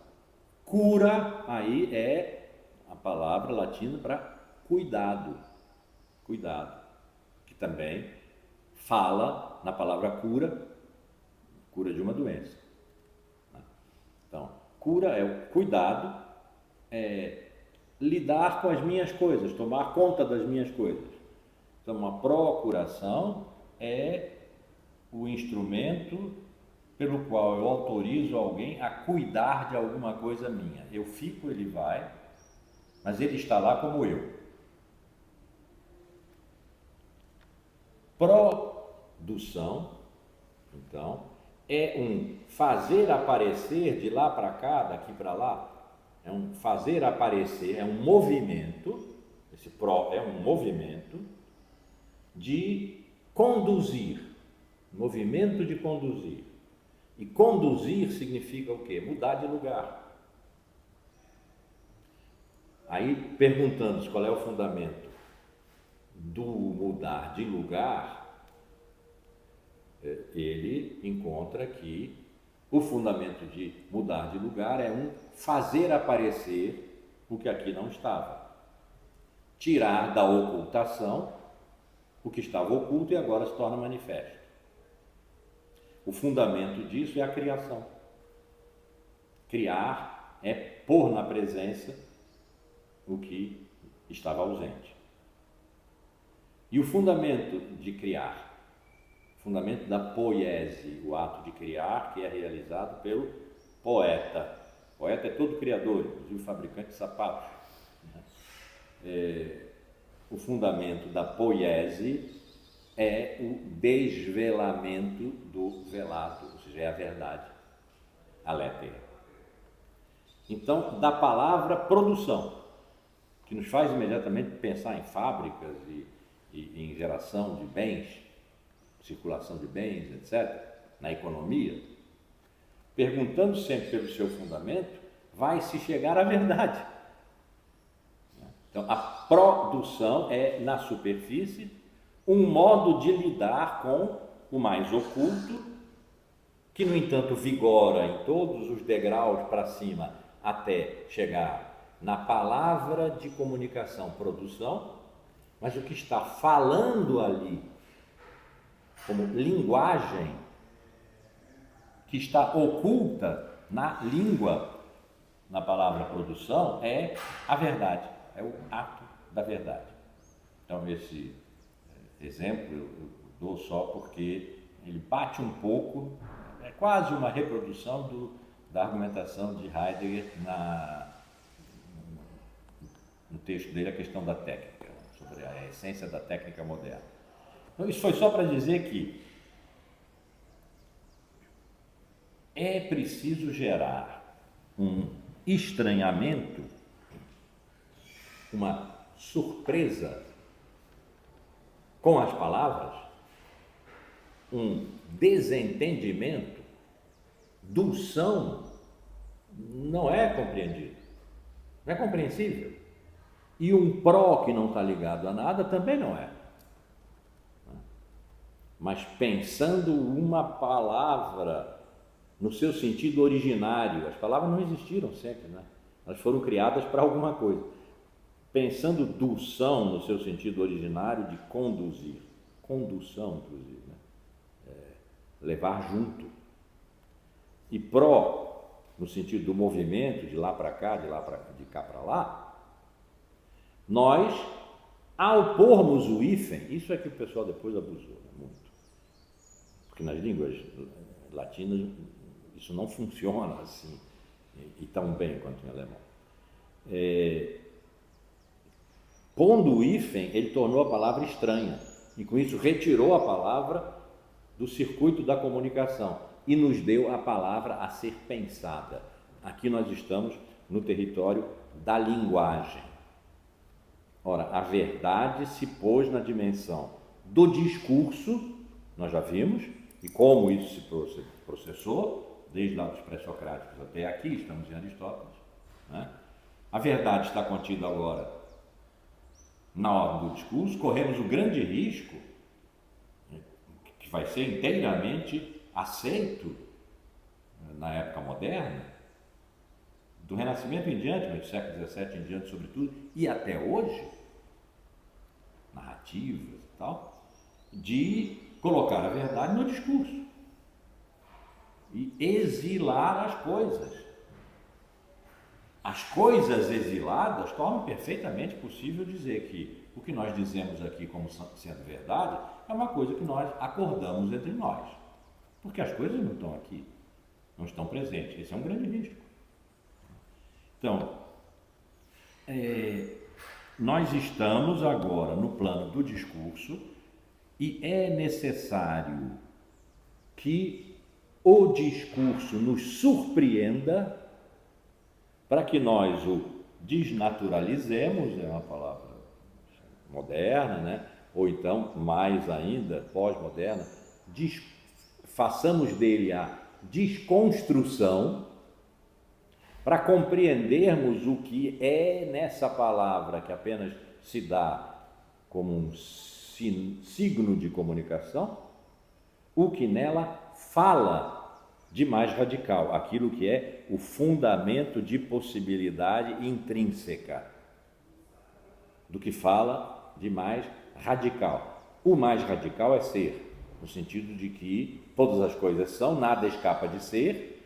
Cura, aí é a palavra latina para cuidado. Cuidado, que também fala na palavra cura de uma doença. Então, cura é o cuidado, é lidar com as minhas coisas, tomar conta das minhas coisas. Então, uma procuração é o instrumento pelo qual eu autorizo alguém a cuidar de alguma coisa minha. Eu fico, ele vai, mas ele está lá como eu. Produção, então, é um fazer aparecer de lá para cá, daqui para lá. É um fazer aparecer, é um movimento, esse pro é um movimento de conduzir, movimento de conduzir. E conduzir significa o quê? Mudar de lugar. Aí, perguntando-se qual é o fundamento do mudar de lugar, ele encontra que o fundamento de mudar de lugar é um fazer aparecer o que aqui não estava. Tirar da ocultação o que estava oculto e agora se torna manifesto. O fundamento disso é a criação. Criar é pôr na presença o que estava ausente. E o fundamento de criar, o fundamento da poiese, o ato de criar, que é realizado pelo poeta. O poeta é todo criador, inclusive o fabricante de sapatos. O fundamento da poiese é o desvelamento do velado, ou seja, é a verdade, a letra. Então, da palavra produção, que nos faz imediatamente pensar em fábricas e em geração de bens, circulação de bens, etc., na economia, perguntando sempre pelo seu fundamento, vai se chegar à verdade. Então, a produção é, na superfície, um modo de lidar com o mais oculto, que, no entanto, vigora em todos os degraus para cima até chegar na palavra de comunicação, produção, mas o que está falando ali, como linguagem, que está oculta na língua, na palavra produção, é a verdade, é o ato da verdade. Então, esse exemplo eu dou só porque ele bate um pouco, é quase uma reprodução da argumentação de Heidegger no texto dele, a questão da técnica, sobre a essência da técnica moderna. Então, isso foi só para dizer que é preciso gerar um estranhamento, uma surpresa com as palavras, um desentendimento do são, não é compreendido, não é compreensível. E um pró que não está ligado a nada também não é. Mas pensando uma palavra no seu sentido originário, as palavras não existiram sempre, né? Elas foram criadas para alguma coisa. Pensando do são no seu sentido originário de conduzir, condução, inclusive, né? Levar junto. E pró, no sentido do movimento, de lá para cá, de cá para lá, nós, ao pormos o hífen, isso é que o pessoal depois abusou, né? Muito. Porque nas línguas latinas isso não funciona assim, e tão bem quanto em alemão. Pondo o hífen, ele tornou a palavra estranha, e com isso retirou a palavra do circuito da comunicação e nos deu a palavra a ser pensada. Aqui nós estamos no território da linguagem. Ora, a verdade se pôs na dimensão do discurso, nós já vimos, e como isso se processou, desde lá dos pré-socráticos até aqui, estamos em Aristóteles, né? A verdade está contida agora na ordem do discurso. Corremos o grande risco, que vai ser inteiramente aceito na época moderna, do Renascimento em diante, mas do século XVII em diante sobretudo, e até hoje, narrativas e tal, de colocar a verdade no discurso e exilar as coisas. As coisas exiladas tornam perfeitamente possível dizer que o que nós dizemos aqui como sendo verdade é uma coisa que nós acordamos entre nós, porque as coisas não estão aqui, não estão presentes. Esse é um grande risco. Então, nós estamos agora no plano do discurso e é necessário que o discurso nos surpreenda para que nós o desnaturalizemos, é uma palavra moderna, né? Ou então, mais ainda, pós-moderna, façamos dele a desconstrução para compreendermos o que é nessa palavra que apenas se dá como um signo de comunicação, o que nela fala de mais radical, aquilo que é o fundamento de possibilidade intrínseca, do que fala de mais radical. O mais radical é ser, no sentido de que todas as coisas são, nada escapa de ser,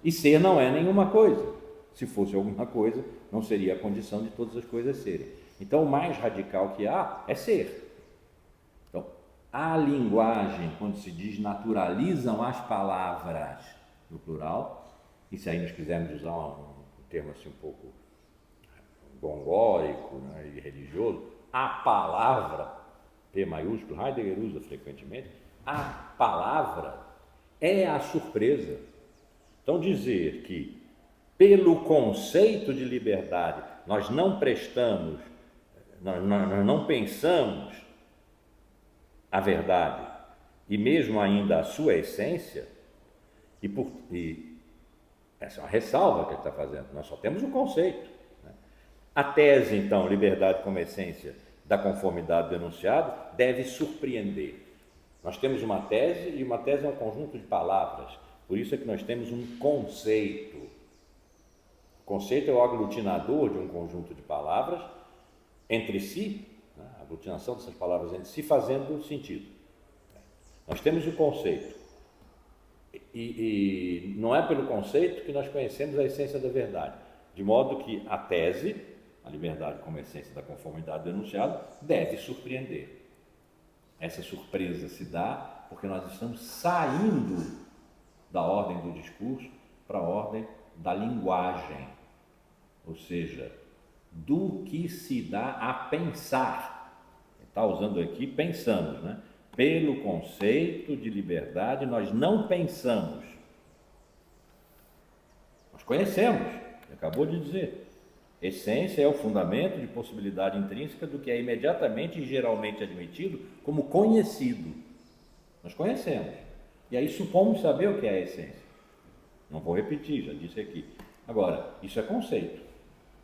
e ser não é nenhuma coisa. Se fosse alguma coisa, não seria a condição de todas as coisas serem. Então, o mais radical que há é ser. Então, a linguagem, quando se diz naturalizam as palavras, no plural, e se aí nós quisermos usar um termo assim um pouco gongórico, né, e religioso, a palavra, P maiúsculo, Heidegger usa frequentemente, a palavra é a surpresa. Então, dizer que pelo conceito de liberdade nós não prestamos, nós não pensamos a verdade e mesmo ainda a sua essência, e essa é uma ressalva que ele está fazendo, nós só temos o conceito. Né? A tese, então, liberdade como essência da conformidade denunciada, deve surpreender. Nós temos uma tese, e uma tese é um conjunto de palavras, por isso é que nós temos um conceito. O conceito é o aglutinador de um conjunto de palavras entre si, né? A aglutinação dessas palavras entre si, fazendo sentido. Nós temos o conceito, e não é pelo conceito que nós conhecemos a essência da verdade, de modo que a tese, a liberdade como essência da conformidade denunciada, deve surpreender. Essa surpresa se dá porque nós estamos saindo da ordem do discurso para a ordem da linguagem, ou seja, do que se dá a pensar. Está usando aqui pensamos, né? Pelo conceito de liberdade nós não pensamos, nós conhecemos, acabou de dizer. Essência é o fundamento de possibilidade intrínseca do que é imediatamente e geralmente admitido como conhecido. Nós conhecemos. E aí supomos saber o que é a essência. Não vou repetir, já disse aqui. Agora, isso é conceito.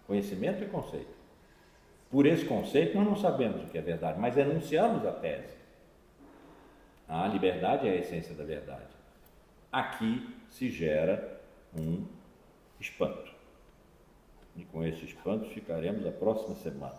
Conhecimento é conceito. Por esse conceito nós não sabemos o que é verdade, mas enunciamos a tese. A liberdade é a essência da verdade. Aqui se gera um espanto. E com esse espanto ficaremos a próxima semana.